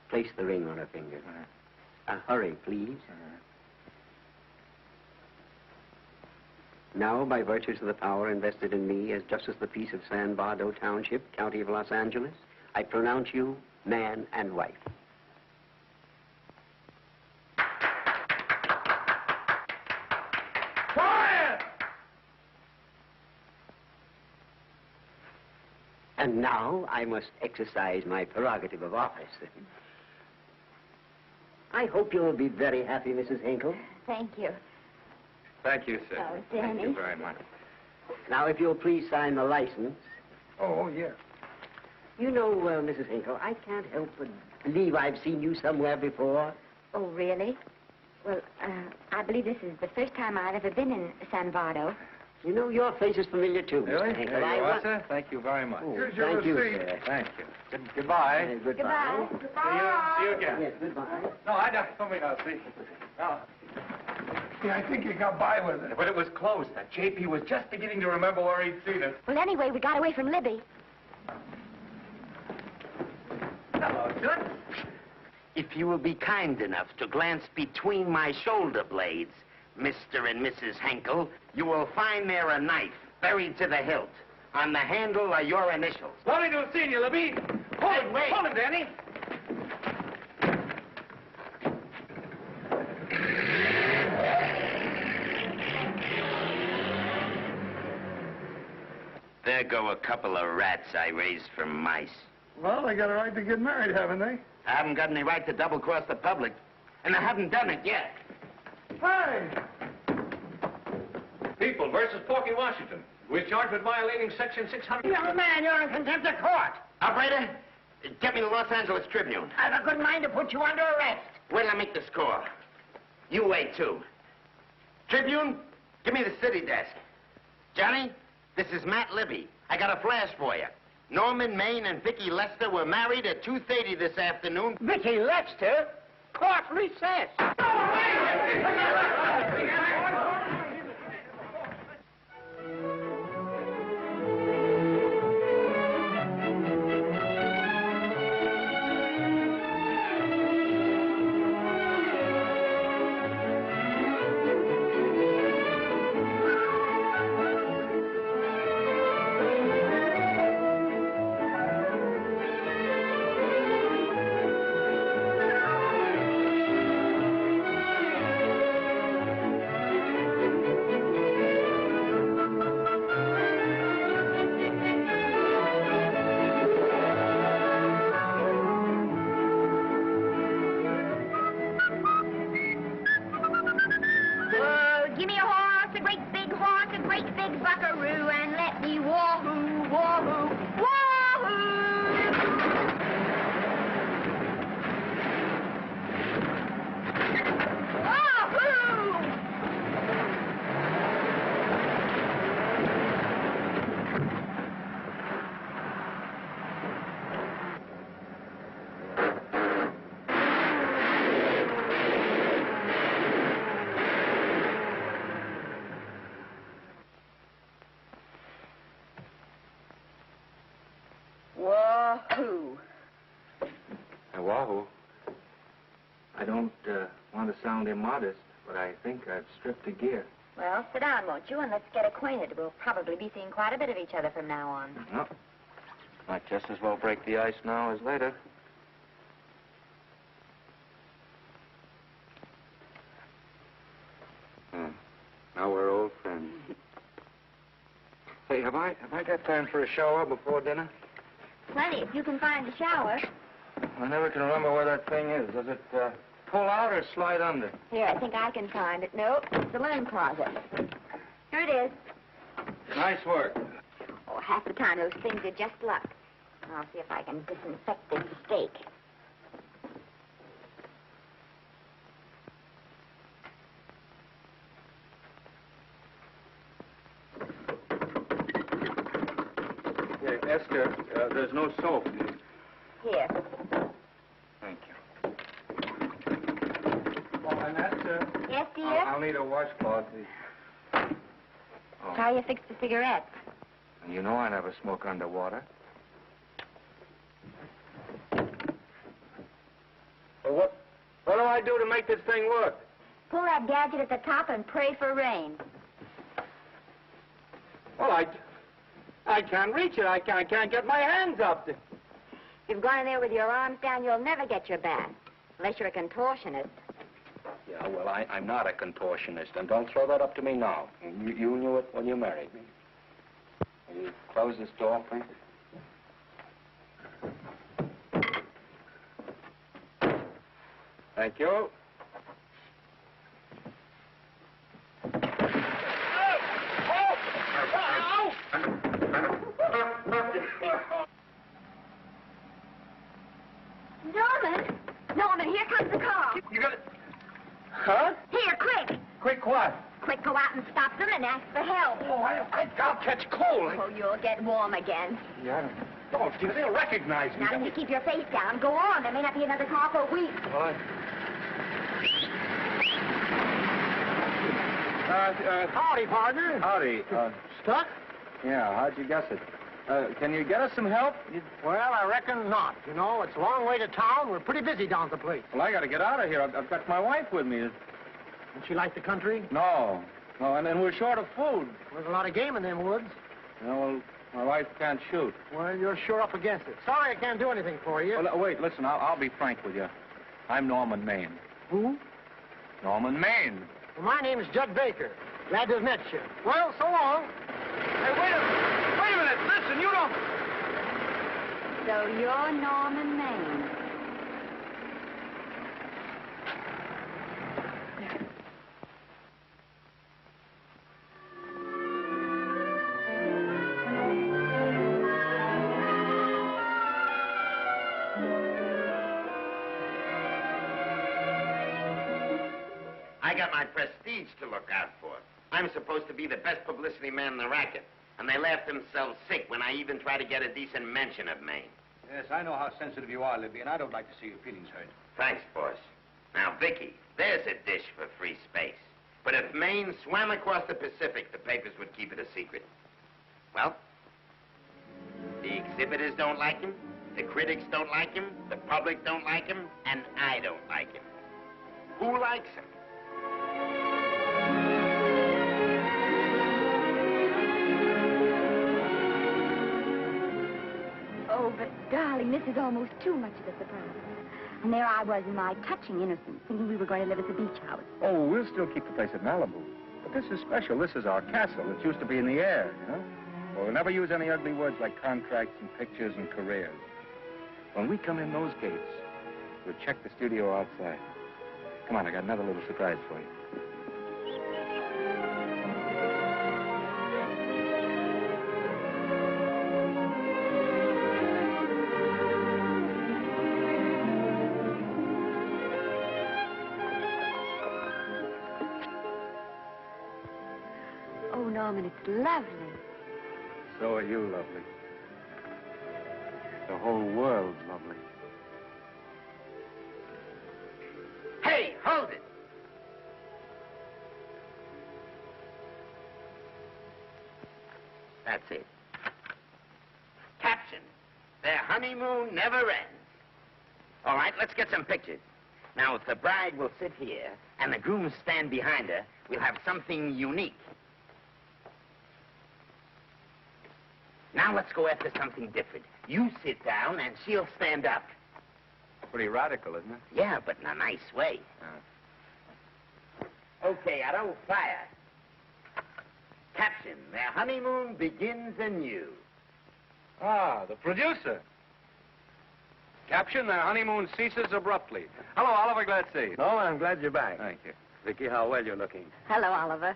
Place the ring on her finger. Hurry, please. Now, by virtues of the power invested in me as Justice of the Peace of San Bardo Township, County of Los Angeles, I pronounce you man and wife. Quiet! And now I must exercise my prerogative of office. I hope you'll be very happy, Mrs. Hinkle. Thank you. Thank you, sir. Oh, Thank Danny. you very much. Now, if you'll please sign the license. Oh, yeah. You know, Mrs. Hinkle, I can't help but believe I've seen you somewhere before. Oh, really? Well, I believe this is the first time I've ever been in San Bardo. You know, your face is familiar, too, Really? Mr. Hinkle. There you are, sir. Thank you very much. Oh, Here's your thank you, receipt. sir. Thank you. Goodbye. Goodbye. See you again. Yes, goodbye. No, I don't. Let me now, see. No. Yeah, I think you got by with it. But it was close. That JP was just beginning to remember where he'd seen it. Well, anyway, we got away from Libby. Hello, sir. If you will be kind enough to glance between my shoulder blades, Mr. and Mrs. Henkel, you will find there a knife buried to the hilt. On the handle are your initials. Lovely to have seen you, Libby. Hold it, wait. Hold it, Danny. There go a couple of rats I raised from mice. Well, they got a right to get married, haven't they? I haven't got any right to double-cross the public, and I haven't done it yet. Hey! People versus Porky Washington. We're charged with violating Section 600. Young man, you're in contempt of court. Operator, get me the Los Angeles Tribune. I've a good mind to put you under arrest. Wait till I make the score. You wait, too. Tribune, give me the city desk. Johnny, this is Matt Libby. I got a flash for you. Norman Maine and Vicky Lester were married at 2:30 this afternoon. Vicky Lester? Court recess. me a horse, a great big horse, a great big buckaroo, and let me wahoo, wahoo, wahoo! Wahoo. Wahoo. I don't want to sound immodest, but I think I've stripped a gear. Well, sit down, won't you, and let's get acquainted. We'll probably be seeing quite a bit of each other from now on. No. Might just as well break the ice now as later. Now we're old friends. Hey, have I got time for a shower before dinner? Plenty, if you can find a shower. I never can remember where that thing is. Does it pull out or slide under? Here, I think I can find it. Nope, it's the linen closet. Here it is. Nice work. Oh, half the time those things are just luck. I'll see if I can disinfect this steak. Yeah, Esther, there's no soap. Here. Thank you. Oh, and Esther. Yes, dear? I'll need a washcloth, please. Oh. How you fix the cigarettes? And you know I never smoke underwater. Well, what do I do to make this thing work? Pull that gadget at the top and pray for rain. Well, I can't reach it. I can't get my hands up. If you've gone in there with your arms down, you'll never get your bath. Unless you're a contortionist. Yeah, well, I'm not a contortionist, and don't throw that up to me now. You knew it when you married me. Will you close this door, please? Thank you. Norman, here comes the car. You got it? Huh? Here, quick. Quick what? Quick, go out and stop them and ask for help. Oh, I'll catch cold. Oh, you'll get warm again. Yeah, don't, dear. They'll recognize me. Now, you keep your face down. Go on. There may not be another car for a week. What? Howdy, partner. Howdy. Stuck? Yeah, how'd you guess it? Can you get us some help? Well, I reckon not. You know, it's a long way to town. We're pretty busy down at the place. Well, I got to get out of here. I've got my wife with me. Don't she like the country? No, and we're short of food. There's a lot of game in them woods. You know, well, my wife can't shoot. Well, you're sure up against it. Sorry I can't do anything for you. Well, wait, listen, I'll be frank with you. I'm Norman Maine. Who? Norman Maine. Well, my name is Judd Baker. Glad to have met you. Well, so long. Hey, wait a minute. Listen, you don't... So you're Norman Maine. I got my prestige to look out for. I'm supposed to be the best publicity man in the racket. And they laughed themselves sick when I even tried to get a decent mention of Maine. Yes, I know how sensitive you are, Libby, and I don't like to see your feelings hurt. Thanks, boss. Now, Vicky, there's a dish for free space. But if Maine swam across the Pacific, the papers would keep it a secret. Well, the exhibitors don't like him, the critics don't like him, the public don't like him, and I don't like him. Who likes him? Oh, but, darling, this is almost too much of a surprise. And there I was in my touching innocence, thinking we were going to live at the beach house. Oh, we'll still keep the place at Malibu. But this is special. This is our castle. It used to be in the air, you know? Well, we'll never use any ugly words like contracts and pictures and careers. When we come in those gates, we'll check the studio outside. Come on, I got another little surprise for you. Norman, it's lovely. So are you lovely. The whole world's lovely. Hey, hold it! That's it. Caption: their honeymoon never ends. All right, let's get some pictures. Now, if the bride will sit here and the groom stand behind her, we'll have something unique. Now let's go after something different. You sit down and she'll stand up. Pretty radical, isn't it? Yeah, but in a nice way. Okay, Otto, fire. Caption: their honeymoon begins anew. Ah, the producer. Caption: their honeymoon ceases abruptly. Hello, Oliver, glad to see you. Oh, I'm glad you're back. Thank you. Vicky, how well you're looking. Hello, Oliver.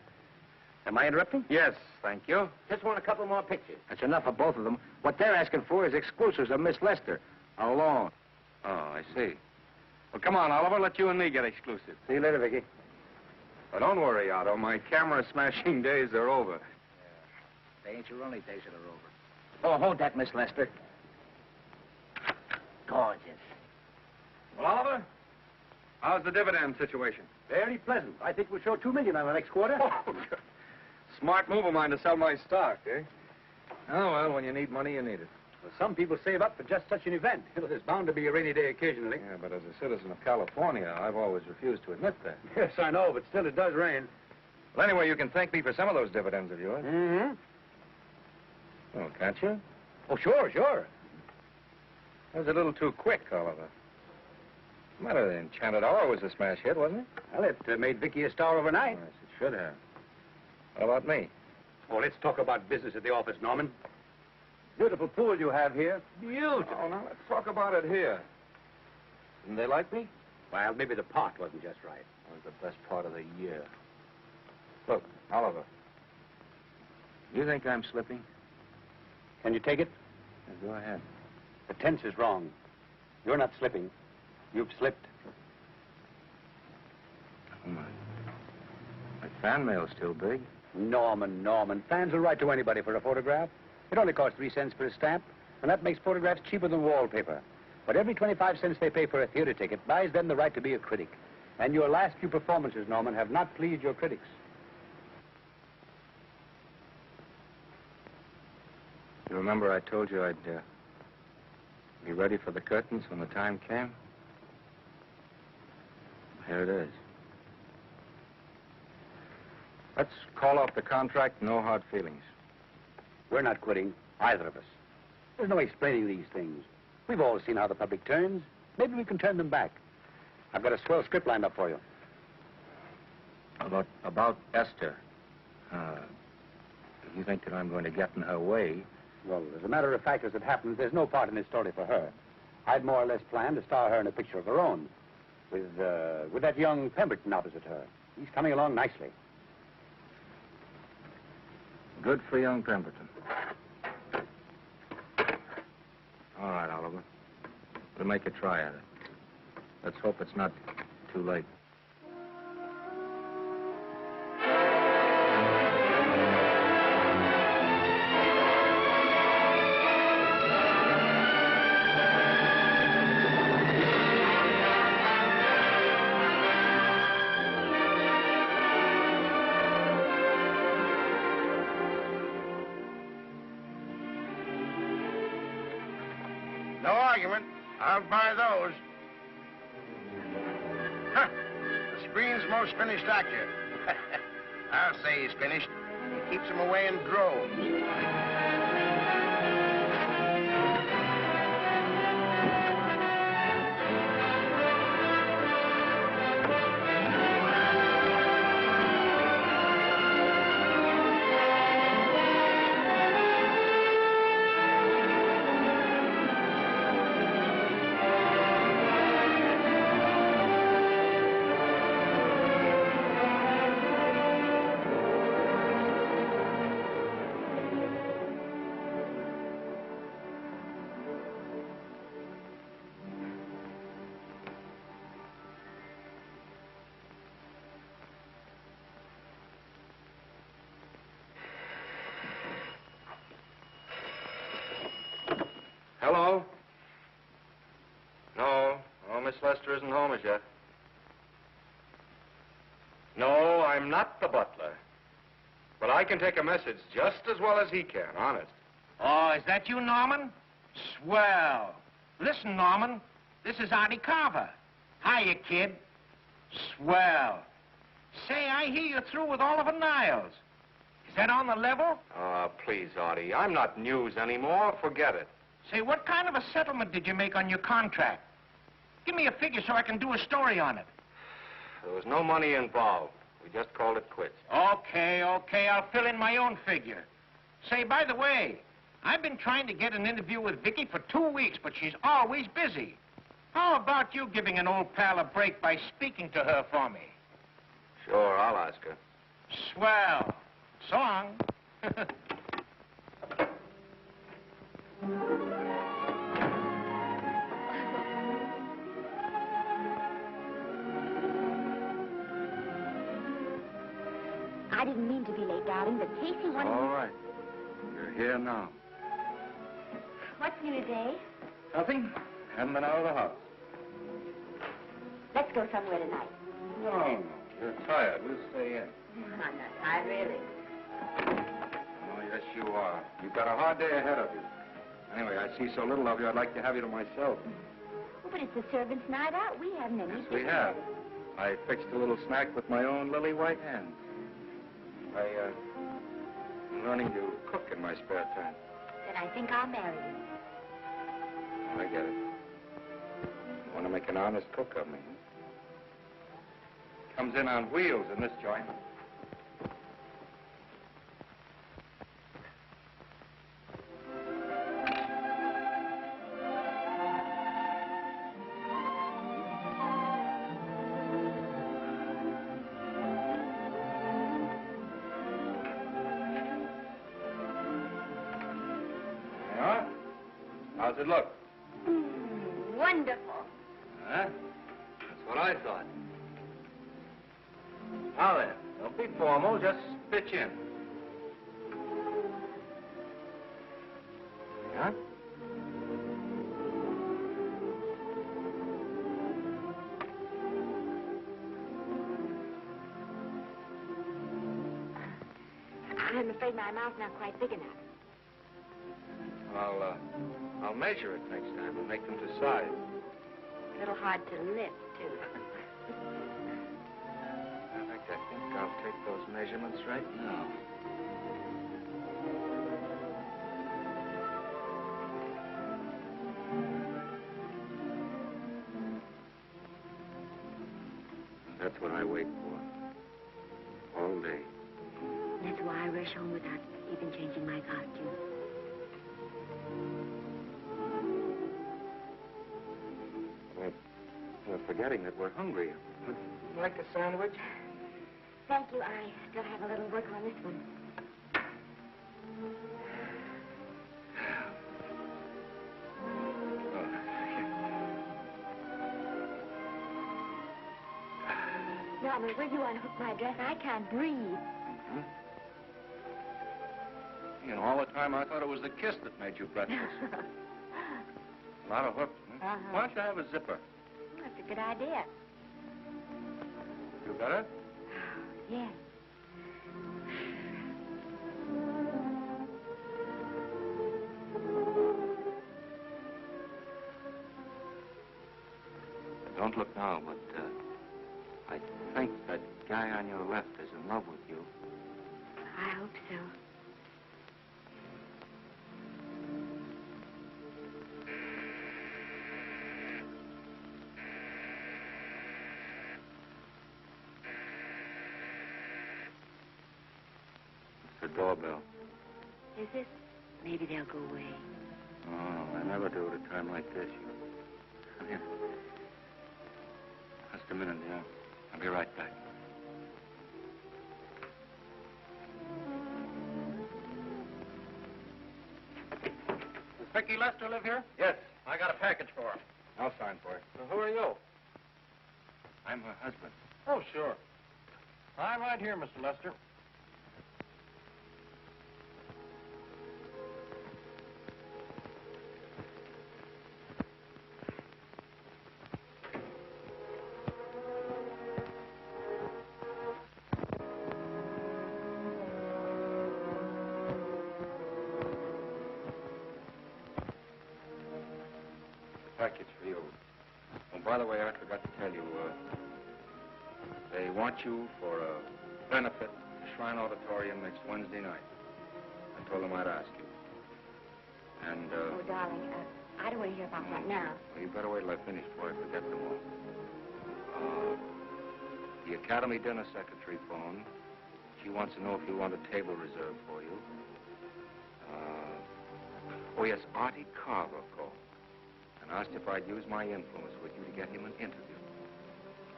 Am I interrupting? Yes, thank you. Just want a couple more pictures. That's enough of both of them. What they're asking for is exclusives of Miss Lester. Alone. Oh, I see. Well, come on, Oliver, let you and me get exclusive. See you later, Vicky. But don't worry, Otto. My camera smashing days are over. They ain't your only days that are over. Oh, hold that, Miss Lester. Gorgeous. Well, Oliver, how's the dividend situation? Very pleasant. I think we'll show $2 million on the next quarter. Oh, smart move of mine to sell my stock, eh? Oh, well, when you need money, you need it. Well, some people save up for just such an event. There's bound to be a rainy day occasionally. Yeah, but as a citizen of California, I've always refused to admit that. Yes, I know, but still it does rain. Well, anyway, you can thank me for some of those dividends of yours. Mm-hmm. Oh, can't you? Oh, sure. That was a little too quick, Oliver. Matter, the Enchanted Hour was a smash hit, wasn't it? Well, it made Vicky a star overnight. Yes, it should have. What about me? Oh, let's talk about business at the office, Norman. Beautiful pool you have here. Beautiful. Oh, now let's talk about it here. Didn't they like me? Well, maybe the pot wasn't just right. It was the best part of the year. Look, Oliver. You think I'm slipping? Can you take it? Yeah, go ahead. The tense is wrong. You're not slipping. You've slipped. Oh, my fan mail's still big. Norman. Fans will write to anybody for a photograph. It only costs 3 cents for a stamp, and that makes photographs cheaper than wallpaper. But every 25 cents they pay for a theater ticket buys them the right to be a critic. And your last few performances, Norman, have not pleased your critics. You remember I told you I'd be ready for the curtains when the time came? Here it is. Let's call off the contract, no hard feelings. We're not quitting, either of us. There's no explaining these things. We've all seen how the public turns. Maybe we can turn them back. I've got a swell script lined up for you. About Esther. You think that I'm going to get in her way? Well, as a matter of fact, as it happens, there's no part in this story for her. I'd more or less planned to star her in a picture of her own, with that young Pemberton opposite her. He's coming along nicely. Good for young Pemberton. All right, Oliver. We'll make a try at it. Let's hope it's not too late. No argument. I'll buy those. Huh. The screen's most finished actor. I'll say he's finished. He keeps them away in droves. Hello? No, Miss Lester isn't home as yet. No, I'm not the butler. But I can take a message just as well as he can, honest. Oh, is that you, Norman? Swell. Listen, Norman, this is Artie Carver. Hiya, kid. Swell. Say, I hear you're through with Oliver Niles. Is that on the level? Please, Artie, I'm not news anymore. Forget it. Say, what kind of a settlement did you make on your contract? Give me a figure so I can do a story on it. There was no money involved. We just called it quits. Okay, I'll fill in my own figure. Say, by the way, I've been trying to get an interview with Vicky for 2 weeks, but she's always busy. How about you giving an old pal a break by speaking to her for me? Sure, I'll ask her. Swell. So long. I didn't mean to be late, darling, but Casey wanted... All right. You're here now. What's new today? Nothing. Haven't been out of the house. Let's go somewhere tonight. No. You're tired. We'll stay in. I'm not tired, really. Oh, yes, you are. You've got a hard day ahead of you. Anyway, I see so little of you, I'd like to have you to myself. Oh, but it's a servant's night out. We haven't any... Yes, we have. I fixed a little snack with my own lily white hands. I'm learning to cook in my spare time. Then I think I'll marry you. I get it. You want to make an honest cook of me. Comes in on wheels in this joint. How's it look? Wonderful. Huh? That's what I thought. Now then, don't be formal, just pitch in. Yeah? I'm afraid my mouth's not quite big enough. I'll measure it next time and make them to size. A little hard to lift, too. In fact, I think I'll take those measurements right now. That's what I wait for. All day. That's why I rush home without even changing my costume. We're forgetting that we're hungry. Would you like a sandwich? Thank you. I still have a little work on this one. Norman, will you unhook my dress? I can't breathe. Mm-hmm. You know, all the time I thought it was the kiss that made you breathless. A lot of hooks, huh? Uh-huh. Why don't you have a zipper? That's a good idea. You better? Yes. Don't look now, but I think that guy on your left is in love with you. I hope so. It's the doorbell. Is it? Maybe they'll go away. Oh, they never do at a time like this. Here. Just a minute, dear. I'll be right back. Does Vicky Lester live here? Yes. I got a package for her. I'll sign for it. So who are you? I'm her husband. Oh, sure. I'm right here, Mr. Lester. Package for you. Oh, by the way, I forgot to tell you, they want you for a benefit at the Shrine Auditorium next Wednesday night. I told them I'd ask you. And, Oh, darling, I don't want to hear about that now. Well, you better wait till I finish before I forget them all. The Academy dinner secretary phoned. She wants to know if you want a table reserved for you. Oh, yes, Artie Carver called and asked if I'd use my influence with you to get him an interview.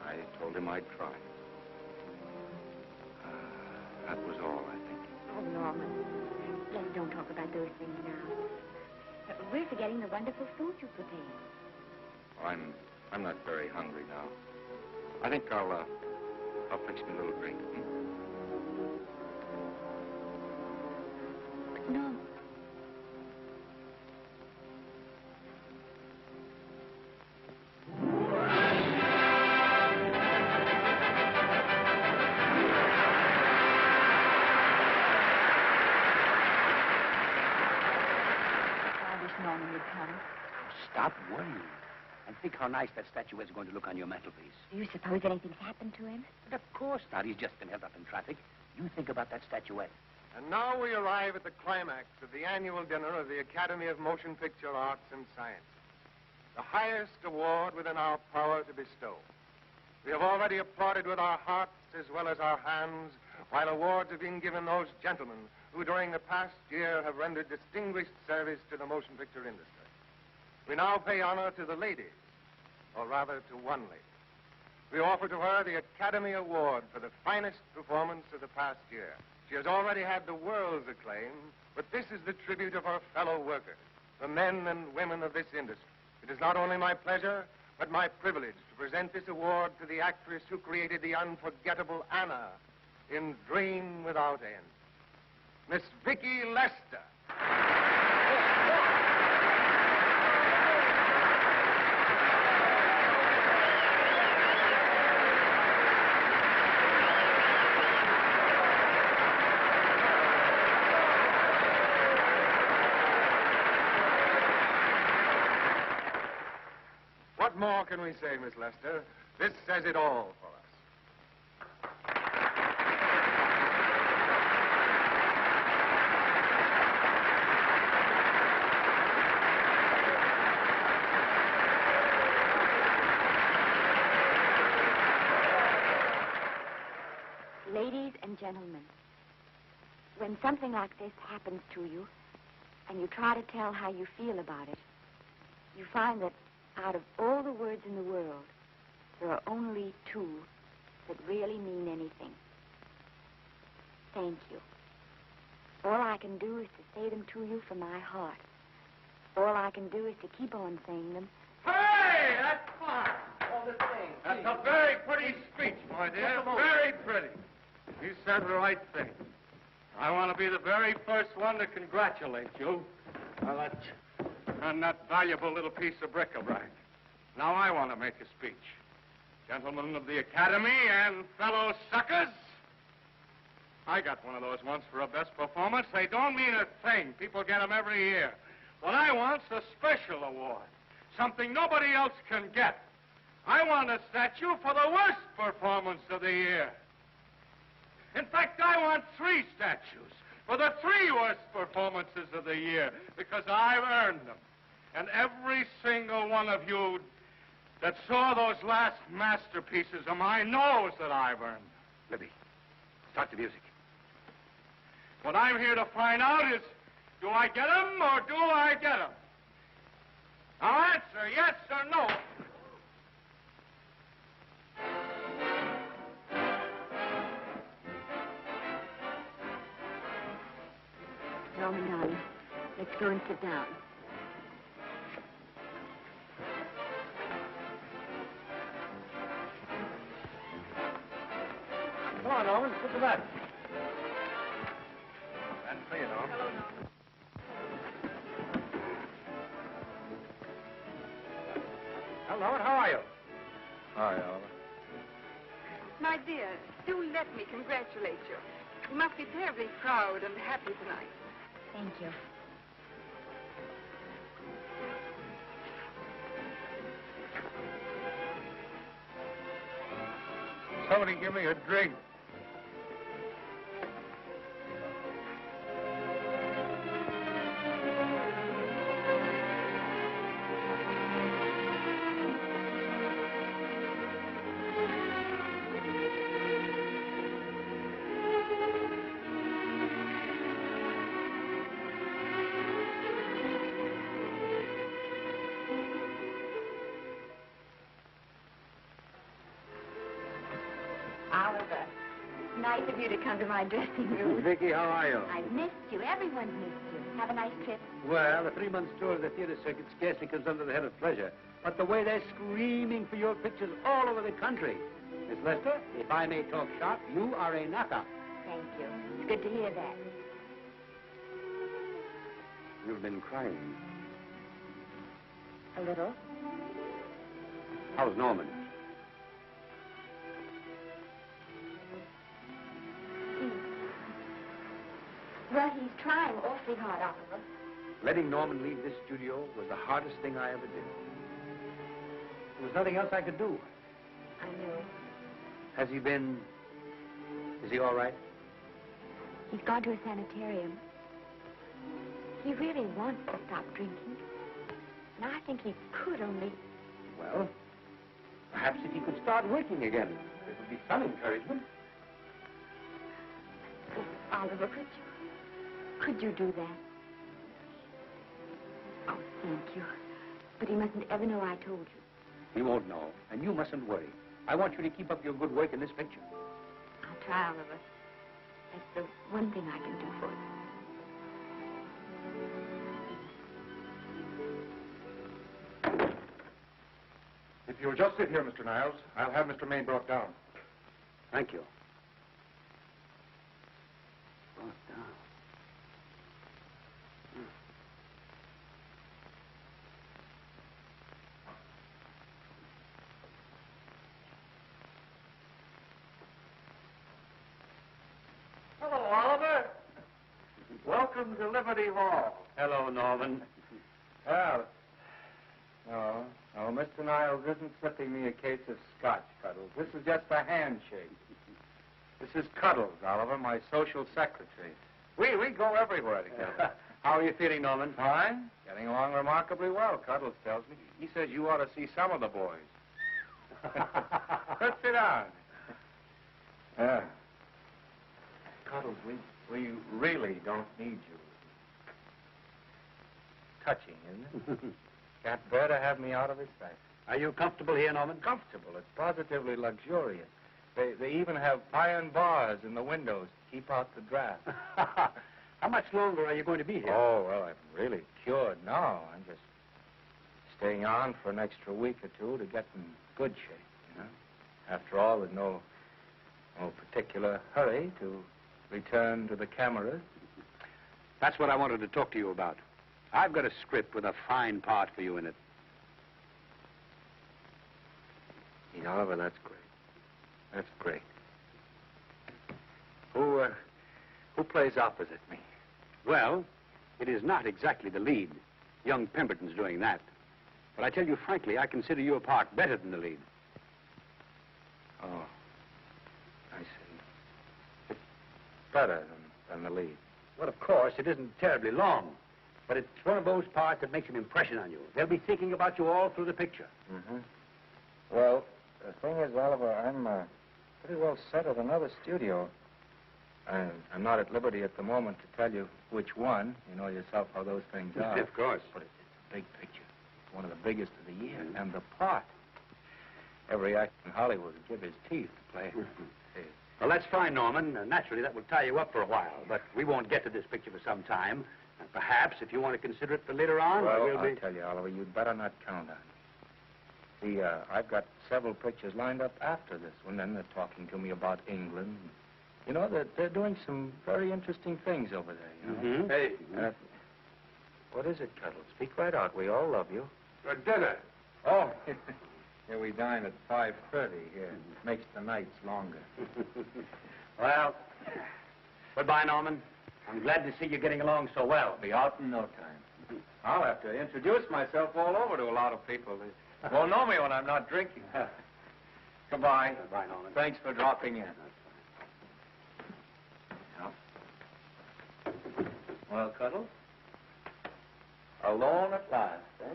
I told him I'd try. That was all, I think. Oh, Norman, let's don't talk about those things now. We're forgetting the wonderful food you prepared. Oh, I'm not very hungry now. I think I'll fix me a little drink. No. Norman would come. Stop worrying. And think how nice that statuette is going to look on your mantelpiece. Do you suppose anything's happened to him? But of course not. He's just been held up in traffic. You think about that statuette. And now we arrive at the climax of the annual dinner of the Academy of Motion Picture Arts and Sciences, the highest award within our power to bestow. We have already applauded with our hearts as well as our hands, while awards are being given those gentlemen who during the past year have rendered distinguished service to the motion picture industry. We now pay honor to the ladies, or rather to one lady. We offer to her the Academy Award for the finest performance of the past year. She has already had the world's acclaim, but this is the tribute of her fellow workers, the men and women of this industry. It is not only my pleasure, but my privilege to present this award to the actress who created the unforgettable Anna in Dream Without End, Miss Vicki Lester. What more can we say, Miss Lester? This says it all for us. Ladies and gentlemen, when something like this happens to you, and you try to tell how you feel about it, you find that out of all the words in the world, there are only two that really mean anything. Thank you. All I can do is to say them to you from my heart. All I can do is to keep on saying them. Hey, that's fine. All the thing. That's a very pretty speech, my dear. Very pretty. You said the right thing. I want to be the very first one to congratulate you on that valuable little piece of bric-a-brac. Now I want to make a speech. Gentlemen of the Academy and fellow suckers, I got one of those once for a best performance. They don't mean a thing. People get them every year. What I want's a special award, something nobody else can get. I want a statue for the worst performance of the year. In fact, I want 3 statues for the 3 worst performances of the year, because I've earned them. And every single one of you that saw those last masterpieces of mine knows that I've earned them. Libby, start the music. What I'm here to find out is, do I get them or do I get them? Now answer yes or no. Norman, darling, let's go and sit down. Come on, Norman, sit to that. That's for you, Norman. Hello, Norman, how are you? Hi, Oliver. My dear, do let me congratulate you. You must be terribly proud and happy tonight. Thank you. Somebody give me a drink. Oliver, nice of you to come to my dressing room. Vicky, how are you? I missed you. Everyone's missed you. Have a nice trip. Well, a 3-month tour of the theater circuit scarcely comes under the head of pleasure. But the way they're screaming for your pictures all over the country. Miss Lester, if I may talk shop, you are a knockout. Thank you. It's good to hear that. You've been crying. A little. How's Norman? Well, he's trying awfully hard, Oliver. Letting Norman leave this studio was the hardest thing I ever did. There was nothing else I could do. I know. Has he been... Is he all right? He's gone to a sanitarium. He really wants to stop drinking. And I think he could only... Well, perhaps if he could start working again, it would be some encouragement. Oh, Oliver, could you do that? Oh, thank you. But he mustn't ever know I told you. He won't know, and you mustn't worry. I want you to keep up your good work in this picture. I'll try, Oliver. That's the one thing I can do for you. If you'll just sit here, Mr. Niles, I'll have Mr. May brought down. Thank you. Hello, Oliver. Welcome to Liberty Hall. Hello, Norman. Well, no, Mr. Niles isn't slipping me a case of scotch, Cuddles. This is just a handshake. This is Cuddles, Oliver, my social secretary. We go everywhere together. How are you feeling, Norman? Fine. Getting along remarkably well, Cuddles tells me. He says you ought to see some of the boys. Let's sit down. Yeah. Cuddles, we really don't need you. Touching, isn't it? Can't bear to have me out of his sight. Are you comfortable here, Norman? Comfortable. It's positively luxurious. They even have iron bars in the windows to keep out the draft. How much longer are you going to be here? Oh, well, I'm really cured now. I'm just staying on for an extra week or two to get in good shape, you know. After all, there's no particular hurry to return to the cameras. That's what I wanted to talk to you about. I've got a script with a fine part for you in it. Oliver, that's great. That's great. Who plays opposite me? Well, it is not exactly the lead. Young Pemberton's doing that. But I tell you frankly, I consider your part better than the lead. Oh, I see. It's better than the lead. Well, of course, it isn't terribly long. But it's one of those parts that makes an impression on you. They'll be thinking about you all through the picture. Mm-hmm. Well, the thing is, Oliver, I'm pretty well set at another studio. I'm not at liberty at the moment to tell you which one. You know yourself how those things are. Of course. But it's a big picture. It's one of the biggest of the year. And the part. Every actor in Hollywood would give his teeth to play. Well, that's fine, Norman. Naturally, that will tie you up for a while. But we won't get to this picture for some time. And perhaps, if you want to consider it for later on, well, I'll tell you, Oliver, you'd better not count on it. See, I've got several pictures lined up after this one, and they're talking to me about England. You know, they're doing some very interesting things over there, you know? Mm-hmm. Hey. What is it, Cuddles? Speak right out. We all love you. For dinner. Oh, here we dine at 5:30 here. Makes the nights longer. Well, goodbye, Norman. I'm glad to see you getting along so well. Be out in no time. I'll have to introduce myself all over to a lot of people. They won't know me when I'm not drinking. Goodbye. Goodbye, Norman. Thanks for dropping in. Well, Cuddles? Alone at last, eh?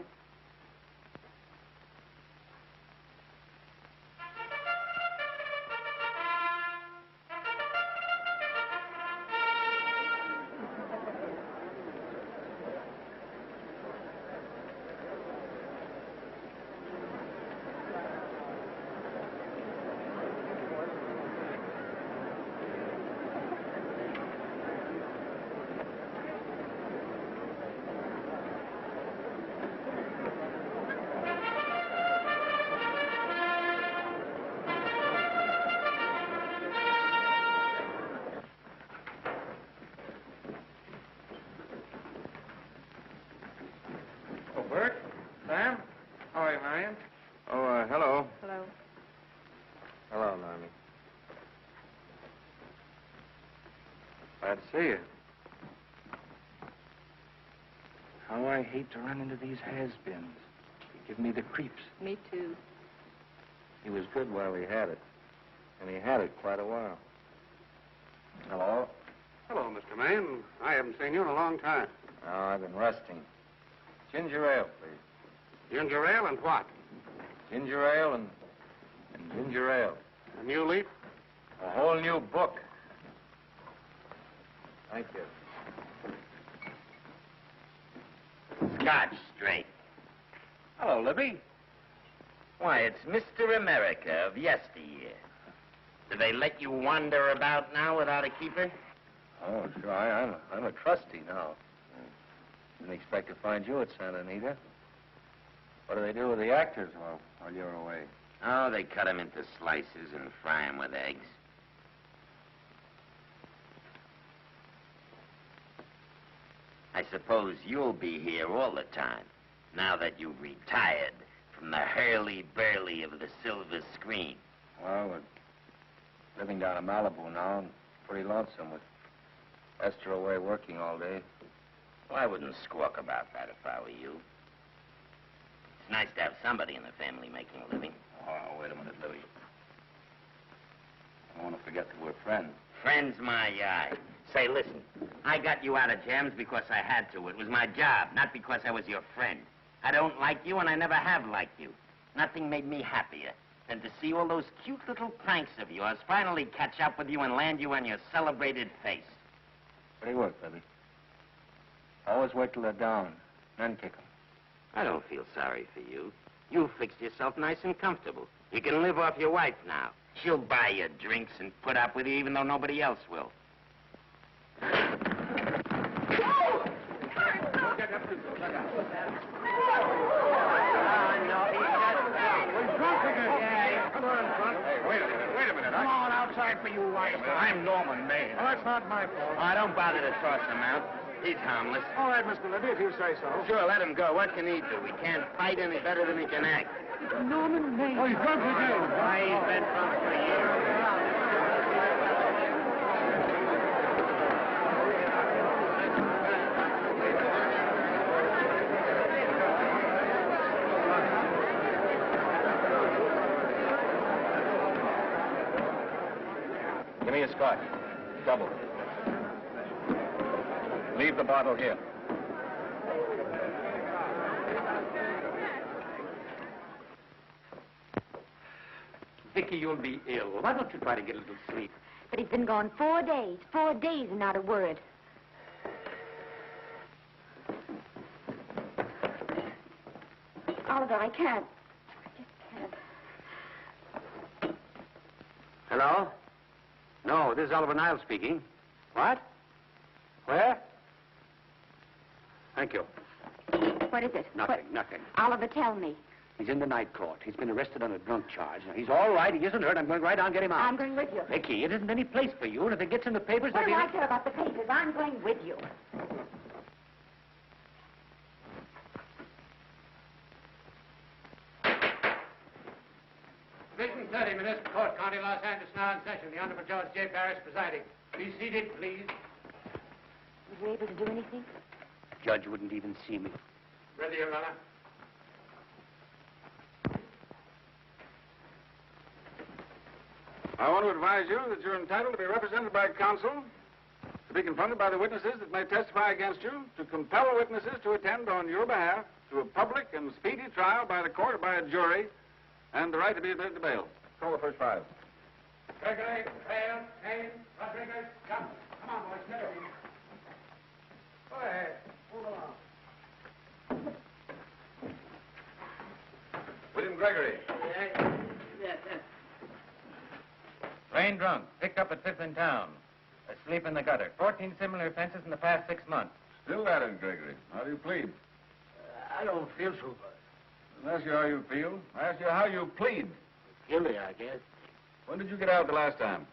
Bert? Sam? How are you, Marion? Oh, hello. Hello. Hello, Normie. Glad to see you. How I hate to run into these has-beens. They give me the creeps. Me too. He was good while he had it. And he had it quite a while. Hello? Hello, Mr. Maine. I haven't seen you in a long time. Oh, I've been resting. Ginger ale, please. Ginger ale and what? Ginger ale and ginger ale. A new leaf? A whole new book. Thank you. Scotch straight. Hello, Libby. Why, it's Mr. America of yesteryear. Do they let you wander about now without a keeper? Oh, sure. I'm a trustee now. Didn't expect to find you at Santa Anita. What do they do with the actors while you're away? Oh, they cut them into slices and fry them with eggs. I suppose you'll be here all the time, now that you've retired from the hurly-burly of the silver screen. Well, we're living down in Malibu now, and pretty lonesome with Esther away working all day. Well, I wouldn't squawk about that if I were you. It's nice to have somebody in the family making a living. Oh, wait a minute, Libby. I don't want to forget that we're friends. Friends, my eye. Say, listen, I got you out of jams because I had to. It was my job, not because I was your friend. I don't like you, and I never have liked you. Nothing made me happier than to see all those cute little pranks of yours finally catch up with you and land you on your celebrated face. Pretty work, Libby. Always wait till they're down, then kick 'em. I don't feel sorry for you. You fixed yourself nice and comfortable. You can live off your wife now. She'll buy you drinks and put up with you even though nobody else will. Wait a minute. Come on outside for you, wife. I'm Norman Maine. Oh, that's not my fault. Oh, don't bother to toss him out. He's harmless. All right, Mr. Lettie, if you say so. Sure, let him go. What can he do? He can't fight any better than he can act. Norman Maine. Oh, he's drunk again. Why, he's been drunk for years. Give me a scotch. Double. Leave the bottle here. Vicky, you'll be ill. Why don't you try to get a little sleep? But he's been gone 4 days. 4 days and not a word. Oliver, I can't. I just can't. Hello? No, this is Oliver Niles speaking. What? Where? Thank you. What is it? Nothing. Oliver, tell me. He's in the night court. He's been arrested on a drunk charge. Now, he's all right. He isn't hurt. I'm going right on and get him out. I'm going with you. Vicky, it isn't any place for you, and if it gets in the papers, What do there'll I care about the papers? I'm going with you. Division 30, Municipal Court, County Los Angeles, now in session. The Honorable Judge J. Parrish presiding. Be seated, please. Was you able to do anything? The judge wouldn't even see me. Ready, Your Honor. I want to advise you that you're entitled to be represented by counsel, to be confronted by the witnesses that may testify against you, to compel witnesses to attend on your behalf to a public and speedy trial by the court or by a jury, and the right to be admitted to bail. Call the first five. Gregory, Hale, Haynes, Rodriguez, come. Come on, boys, get over here. Go ahead. Move along. William Gregory. Yes. Plain drunk, picked up at 5th in town. Asleep in the gutter. 14 similar offenses in the past 6 months. Still at it, Gregory. How do you plead? I don't feel so bad. I didn't ask you how you feel. I asked you how you plead. Guilty, I guess. When did you get out the last time?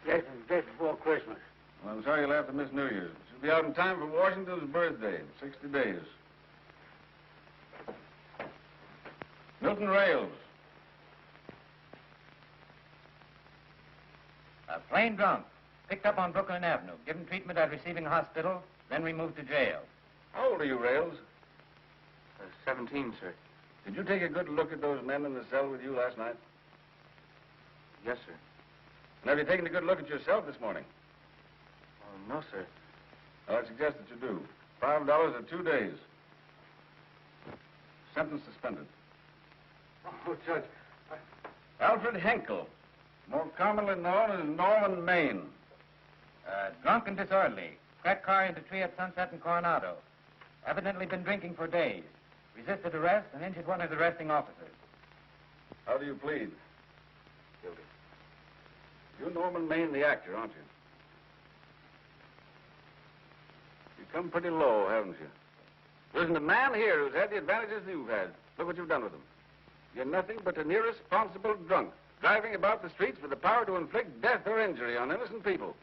Just before Christmas. Well, I'm sorry you'll have to miss New Year's. You'll be out in time for Washington's birthday, 60 days. Milton Rails. Plain drunk, picked up on Brooklyn Avenue, given treatment at receiving hospital, then removed to jail. How old are you, Rails? 17, sir. Did you take a good look at those men in the cell with you last night? Yes, sir. And have you taken a good look at yourself this morning? No, sir. Well, I suggest that you do. $5 or 2 days. Sentence suspended. Oh, Judge. Alfred Henkel, more commonly known as Norman Maine. Drunk and disorderly. Cracked car into tree at Sunset and Coronado. Evidently been drinking for days. Resisted arrest and injured one of the arresting officers. How do you plead? Guilty. You're Norman Maine, the actor, aren't you? You've come pretty low, haven't you? There isn't a man here who's had the advantages you've had. Look what you've done with them. You're nothing but an irresponsible drunk, driving about the streets with the power to inflict death or injury on innocent people.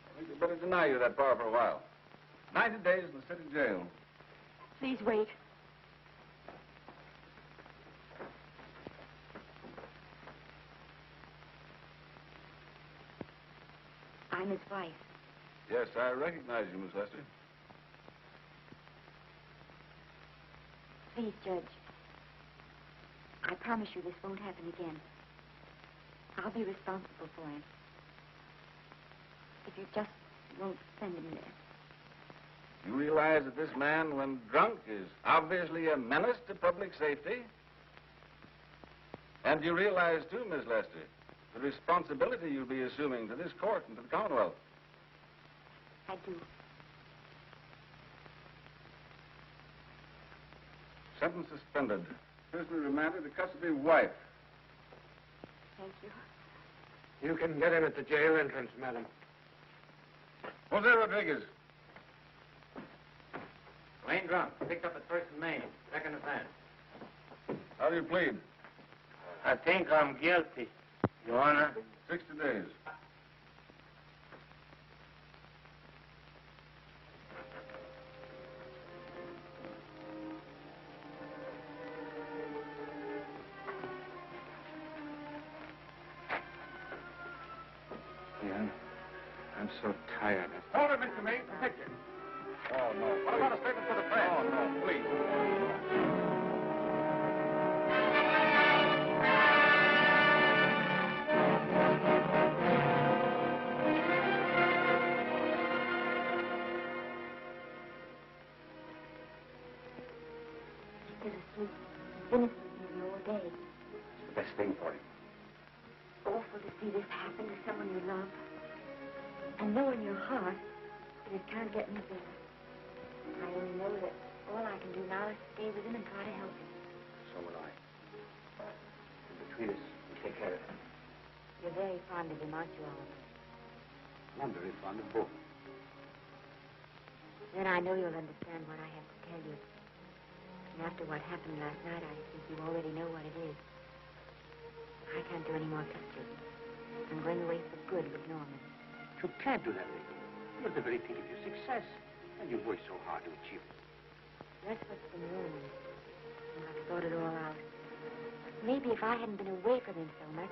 I think you'd better deny you that power for a while. 90 days in the city jail. Please wait. I'm his wife. Yes, I recognize you, Miss Lester. Please, Judge. I promise you this won't happen again. I'll be responsible for him. If you just won't send him there. You realize that this man, when drunk, is obviously a menace to public safety? And you realize, too, Miss Lester, the responsibility you'll be assuming to this court and to the Commonwealth. I do. Sentence suspended. Prisoner remanded to custody of wife. Thank you. You can get him at the jail entrance, madam. Jose Rodriguez. Plain drunk, picked up at 1st and Main. Second offense. How do you plead? I think I'm guilty, Your Honor. 60 days. Yeah, I'm so tired. Hold it, Mr. Maine. Picture. Oh, no. What about a statement for the press? Oh, no, please. Bittersweet. Been asleep nearly all day. It's the best thing for him. Awful to see this happen to someone you love. And know in your heart that it can't get any better. I only know that all I can do now is stay with him and try to help him. So will I. And between us, we take care of him. You're very fond of him, aren't you, Oliver? I'm very fond of both. Then I know you'll understand what I have to tell you. And after what happened last night, I think you already know what it is. I can't do any more pictures. I'm going away for good with Norman. You can't do that, Vicky. You're at the very peak of your success. And you've worked so hard to achieve it. That's what's been wrong. And I've thought it all out. Maybe if I hadn't been away from him so much,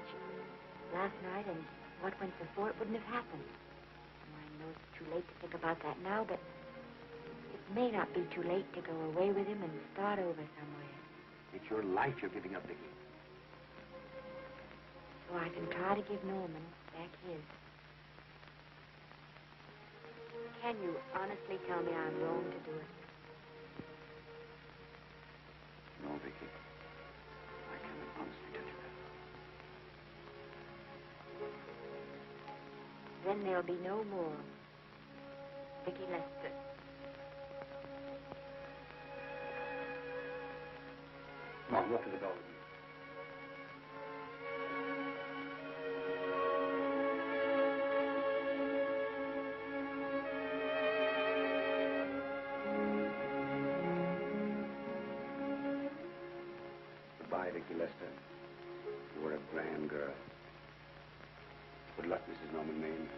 last night and what went before, it wouldn't have happened. I know it's too late to think about that now, but it may not be too late to go away with him and start over somewhere. It's your life you're giving up, Vicky. so I can try to give Norman back his. Can you honestly tell me I'm wrong to do it? No, Vicky. I can't honestly tell you that. Then there'll be no more Vicky Lester. Come on, go up to the door with me. Goodbye, Vicky Lester. You were a grand girl. Good luck, Mrs. Norman Maine.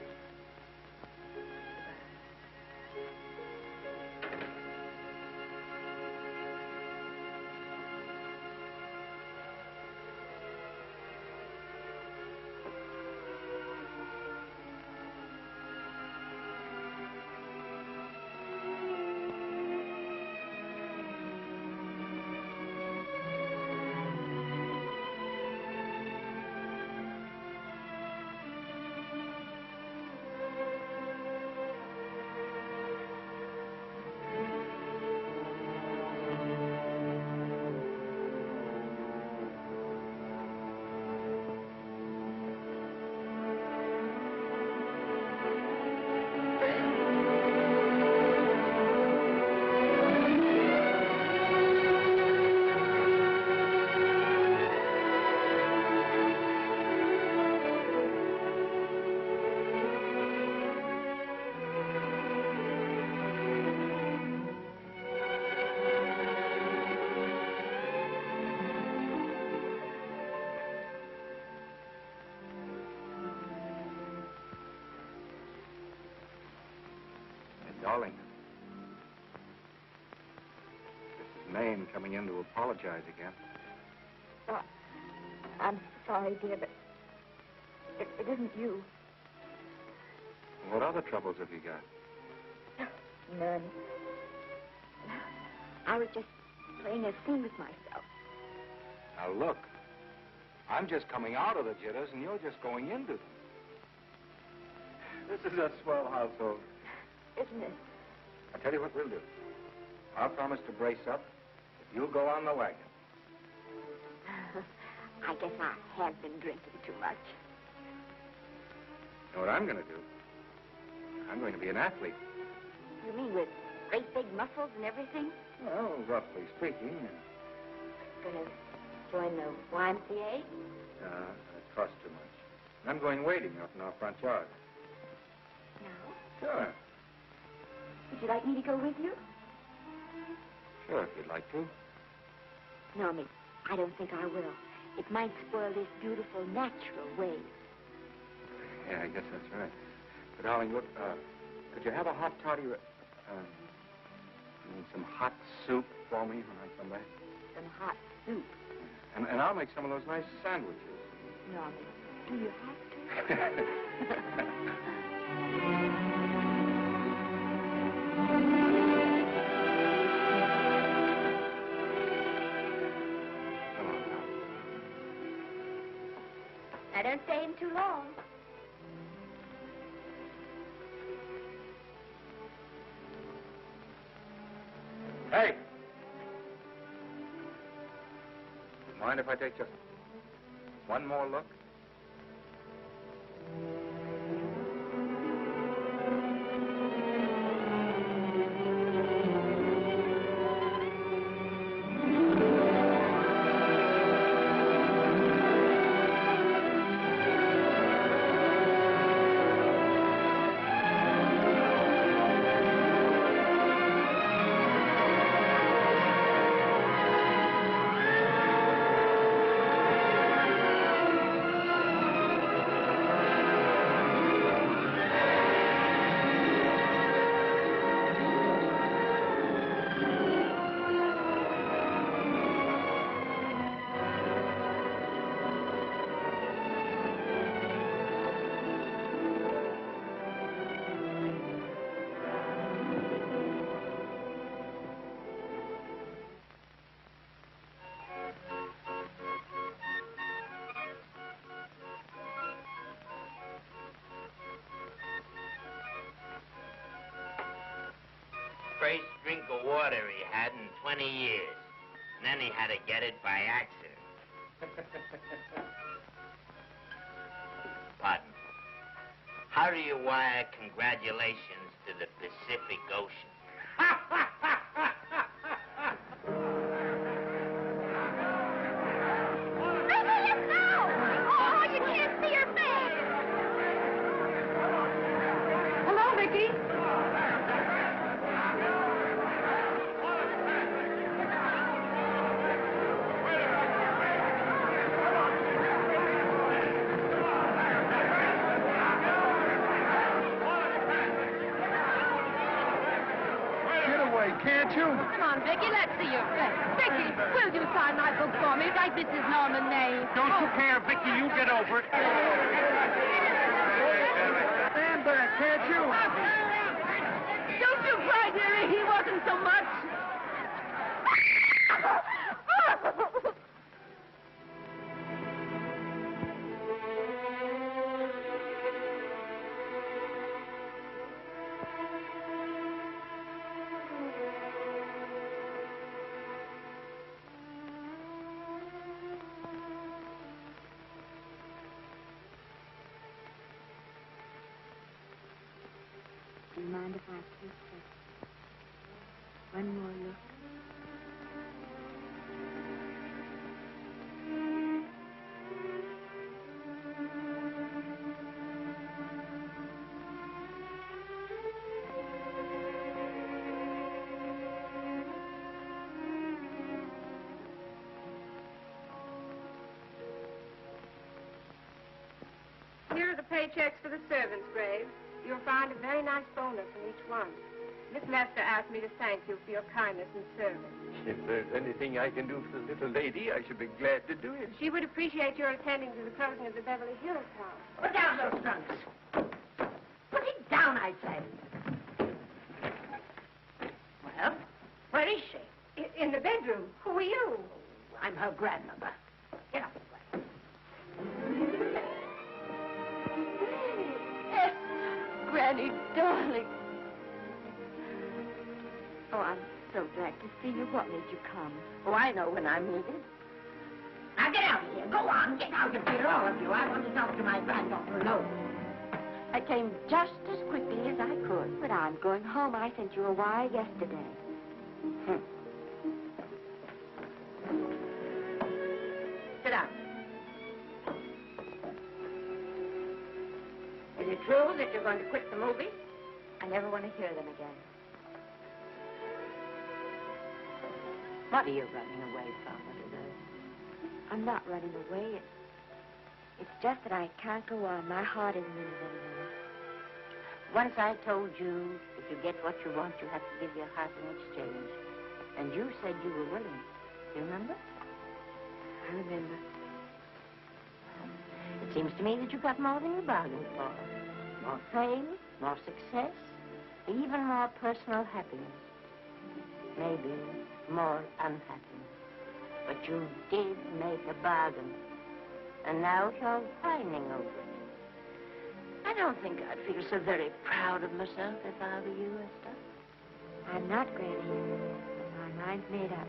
Darling, this is Maine coming in to apologize again. Oh, I'm sorry, dear, but it isn't you. What other troubles have you got? None. I was just playing a scene with myself. Now, look. I'm just coming out of the jitters, and you're just going into them. This is a swell household. Isn't it? I'll tell you what we'll do. I'll promise to brace up if you'll go on the wagon. I guess I have been drinking too much. You know what I'm going to do? I'm going to be an athlete. You mean with great big muscles and everything? Well, roughly speaking. Gonna join the YMCA? It costs too much. I'm going wading up in our front yard. No. Sure. Would you like me to go with you? Sure, if you'd like to. No, Miss, I don't think I will. It might spoil this beautiful, natural wave. Yeah, I guess that's right. But, darling, look, could you have a hot toddy, some hot soup for me when I come back? Some hot soup? And I'll make some of those nice sandwiches. No, Miss, do you have to? I don't stay in too long. Hey! Do you mind if I take just one more look? first drink of water he had in 20 years. And then he had to get it by accident. Pardon. How do you wire congratulations to the Pacific Ocean? Oh, you can't see her face. Hello, Vicky. Can't you? Come on, Vicky, let's see your face. Vicky, will you sign my book for me like Mrs. Norman May? Don't you care, Vicky. You get over it. Stand there, can't you? Don't you cry, dearie. He wasn't so much. Do you mind if I take one more look? Here are the paychecks for the servants, Graves. You'll find a very nice bonus in each one. Miss Lester asked me to thank you for your kindness and service. If there's anything I can do for the little lady, I should be glad to do it. She would appreciate your attending to the closing of the Beverly Hills house. Put down those trunks. Put it down, I say. Well, where is she? In the bedroom. Who are you? I'm her grandmother. Get up. Granny, darling. Oh, I'm so glad to see you. What made you come? Oh, I know when I'm needed. Now get out of here. Go on. Get out of here, all of you. I want to talk to my granddaughter alone. I came just as quickly as I could, but I'm going home. I sent you a wire yesterday. Sit down. Is it true that you're going to quit the movie? I never want to hear them again. What are you running away from, little girl? I'm not running away. It's just that I can't go on. My heart isn't in it anymore. Once I told you if you get what you want, you have to give your heart in exchange. And you said you were willing. You remember? I remember. It seems to me that you got more than you bargained for. More fame, more success, even more personal happiness. Maybe more unhappiness. But you did make a bargain. And now you're whining over it. I don't think I'd feel so very proud of myself if I were you, Esther. I'm not, Granny. My mind's made up.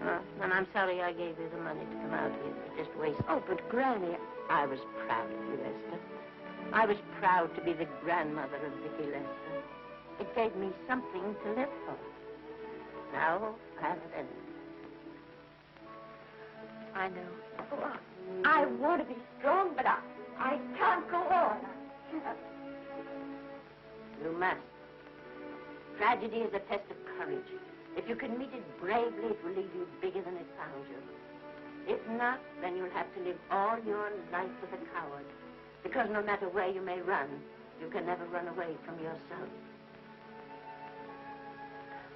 Well, and I'm sorry I gave you the money to come out here. It just wasted. Oh, but Granny... I was proud of you, Esther. I was proud to be the grandmother of Vicky Lester. It gave me something to live for. Now, I've ended. I know. Oh, I want to be strong, but I can't go on. You must. Tragedy is a test of courage. If you can meet it bravely, it will leave you bigger than it found you. If not, then you'll have to live all your life as a coward. Because no matter where you may run, you can never run away from yourself.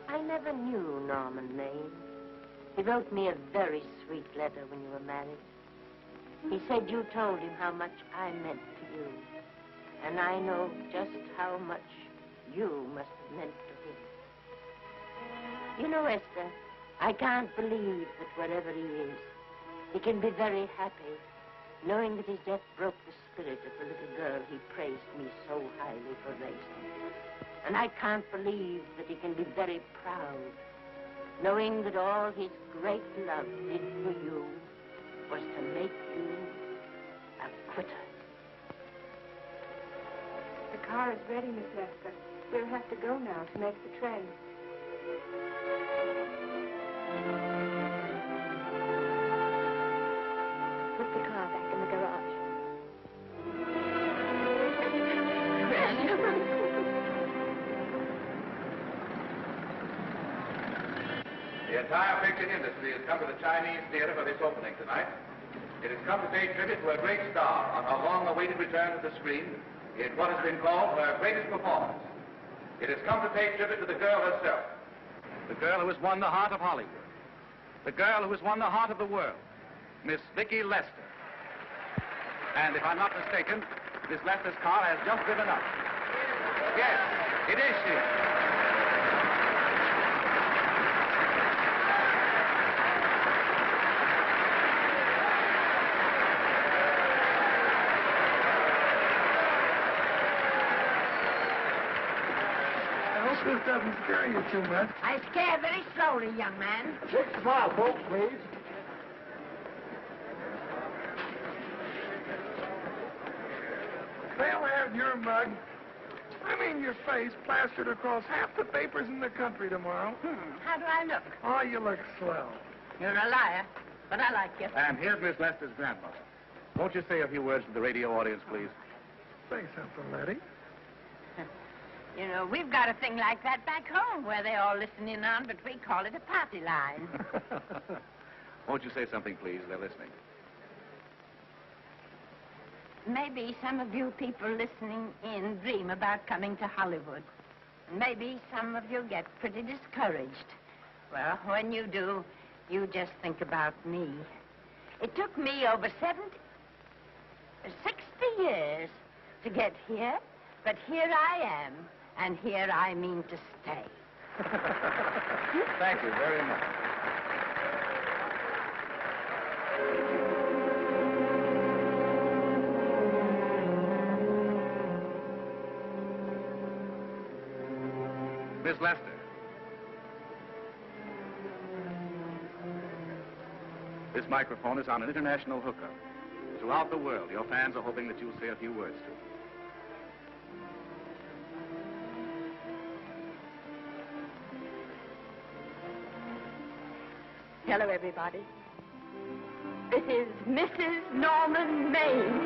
I never knew Norman Maine. He wrote me a very sweet letter when you were married. He said you told him how much I meant to you. And I know just how much you must have meant to him. You know, Esther, I can't believe that wherever he is, he can be very happy, knowing that his death broke the spirit of the little girl he praised me so highly for raising. And I can't believe that he can be very proud, knowing that all his great love did for you was to make you a quitter. The car is ready, Miss Lester. We'll have to go now to make the train. Put the car back in the garage. The entire picture industry has come to the Chinese theater for this opening tonight. It has come to pay tribute to a great star on her long-awaited return to the screen in what has been called her greatest performance. It has come to pay tribute to the girl herself. The girl who has won the heart of Hollywood. The girl who has won the heart of the world. Miss Vicki Lester. And if I'm not mistaken, Miss Lester's car has just driven up. Yes, it is she. This doesn't scare you too much. I scare very slowly, young man. 6 o'clock, folks, please. They'll have your mug, your face, plastered across half the papers in the country tomorrow. How do I look? Oh, you look swell. You're a liar, but I like you. And here's Miss Lester's grandmother. Won't you say a few words to the radio audience, please? Say something, Lettie. You know, we've got a thing like that back home where they all listen in on, but we call it a party line. Won't you say something, please? They're listening. Maybe some of you people listening in dream about coming to Hollywood. Maybe some of you get pretty discouraged. Well, when you do, you just think about me. It took me over 60 years to get here, but here I am. And here I mean to stay. Thank you very much. Miss Lester. This microphone is on an international hookup. Throughout the world, your fans are hoping that you'll say a few words to them. Hello, everybody. This is Mrs. Norman Maine.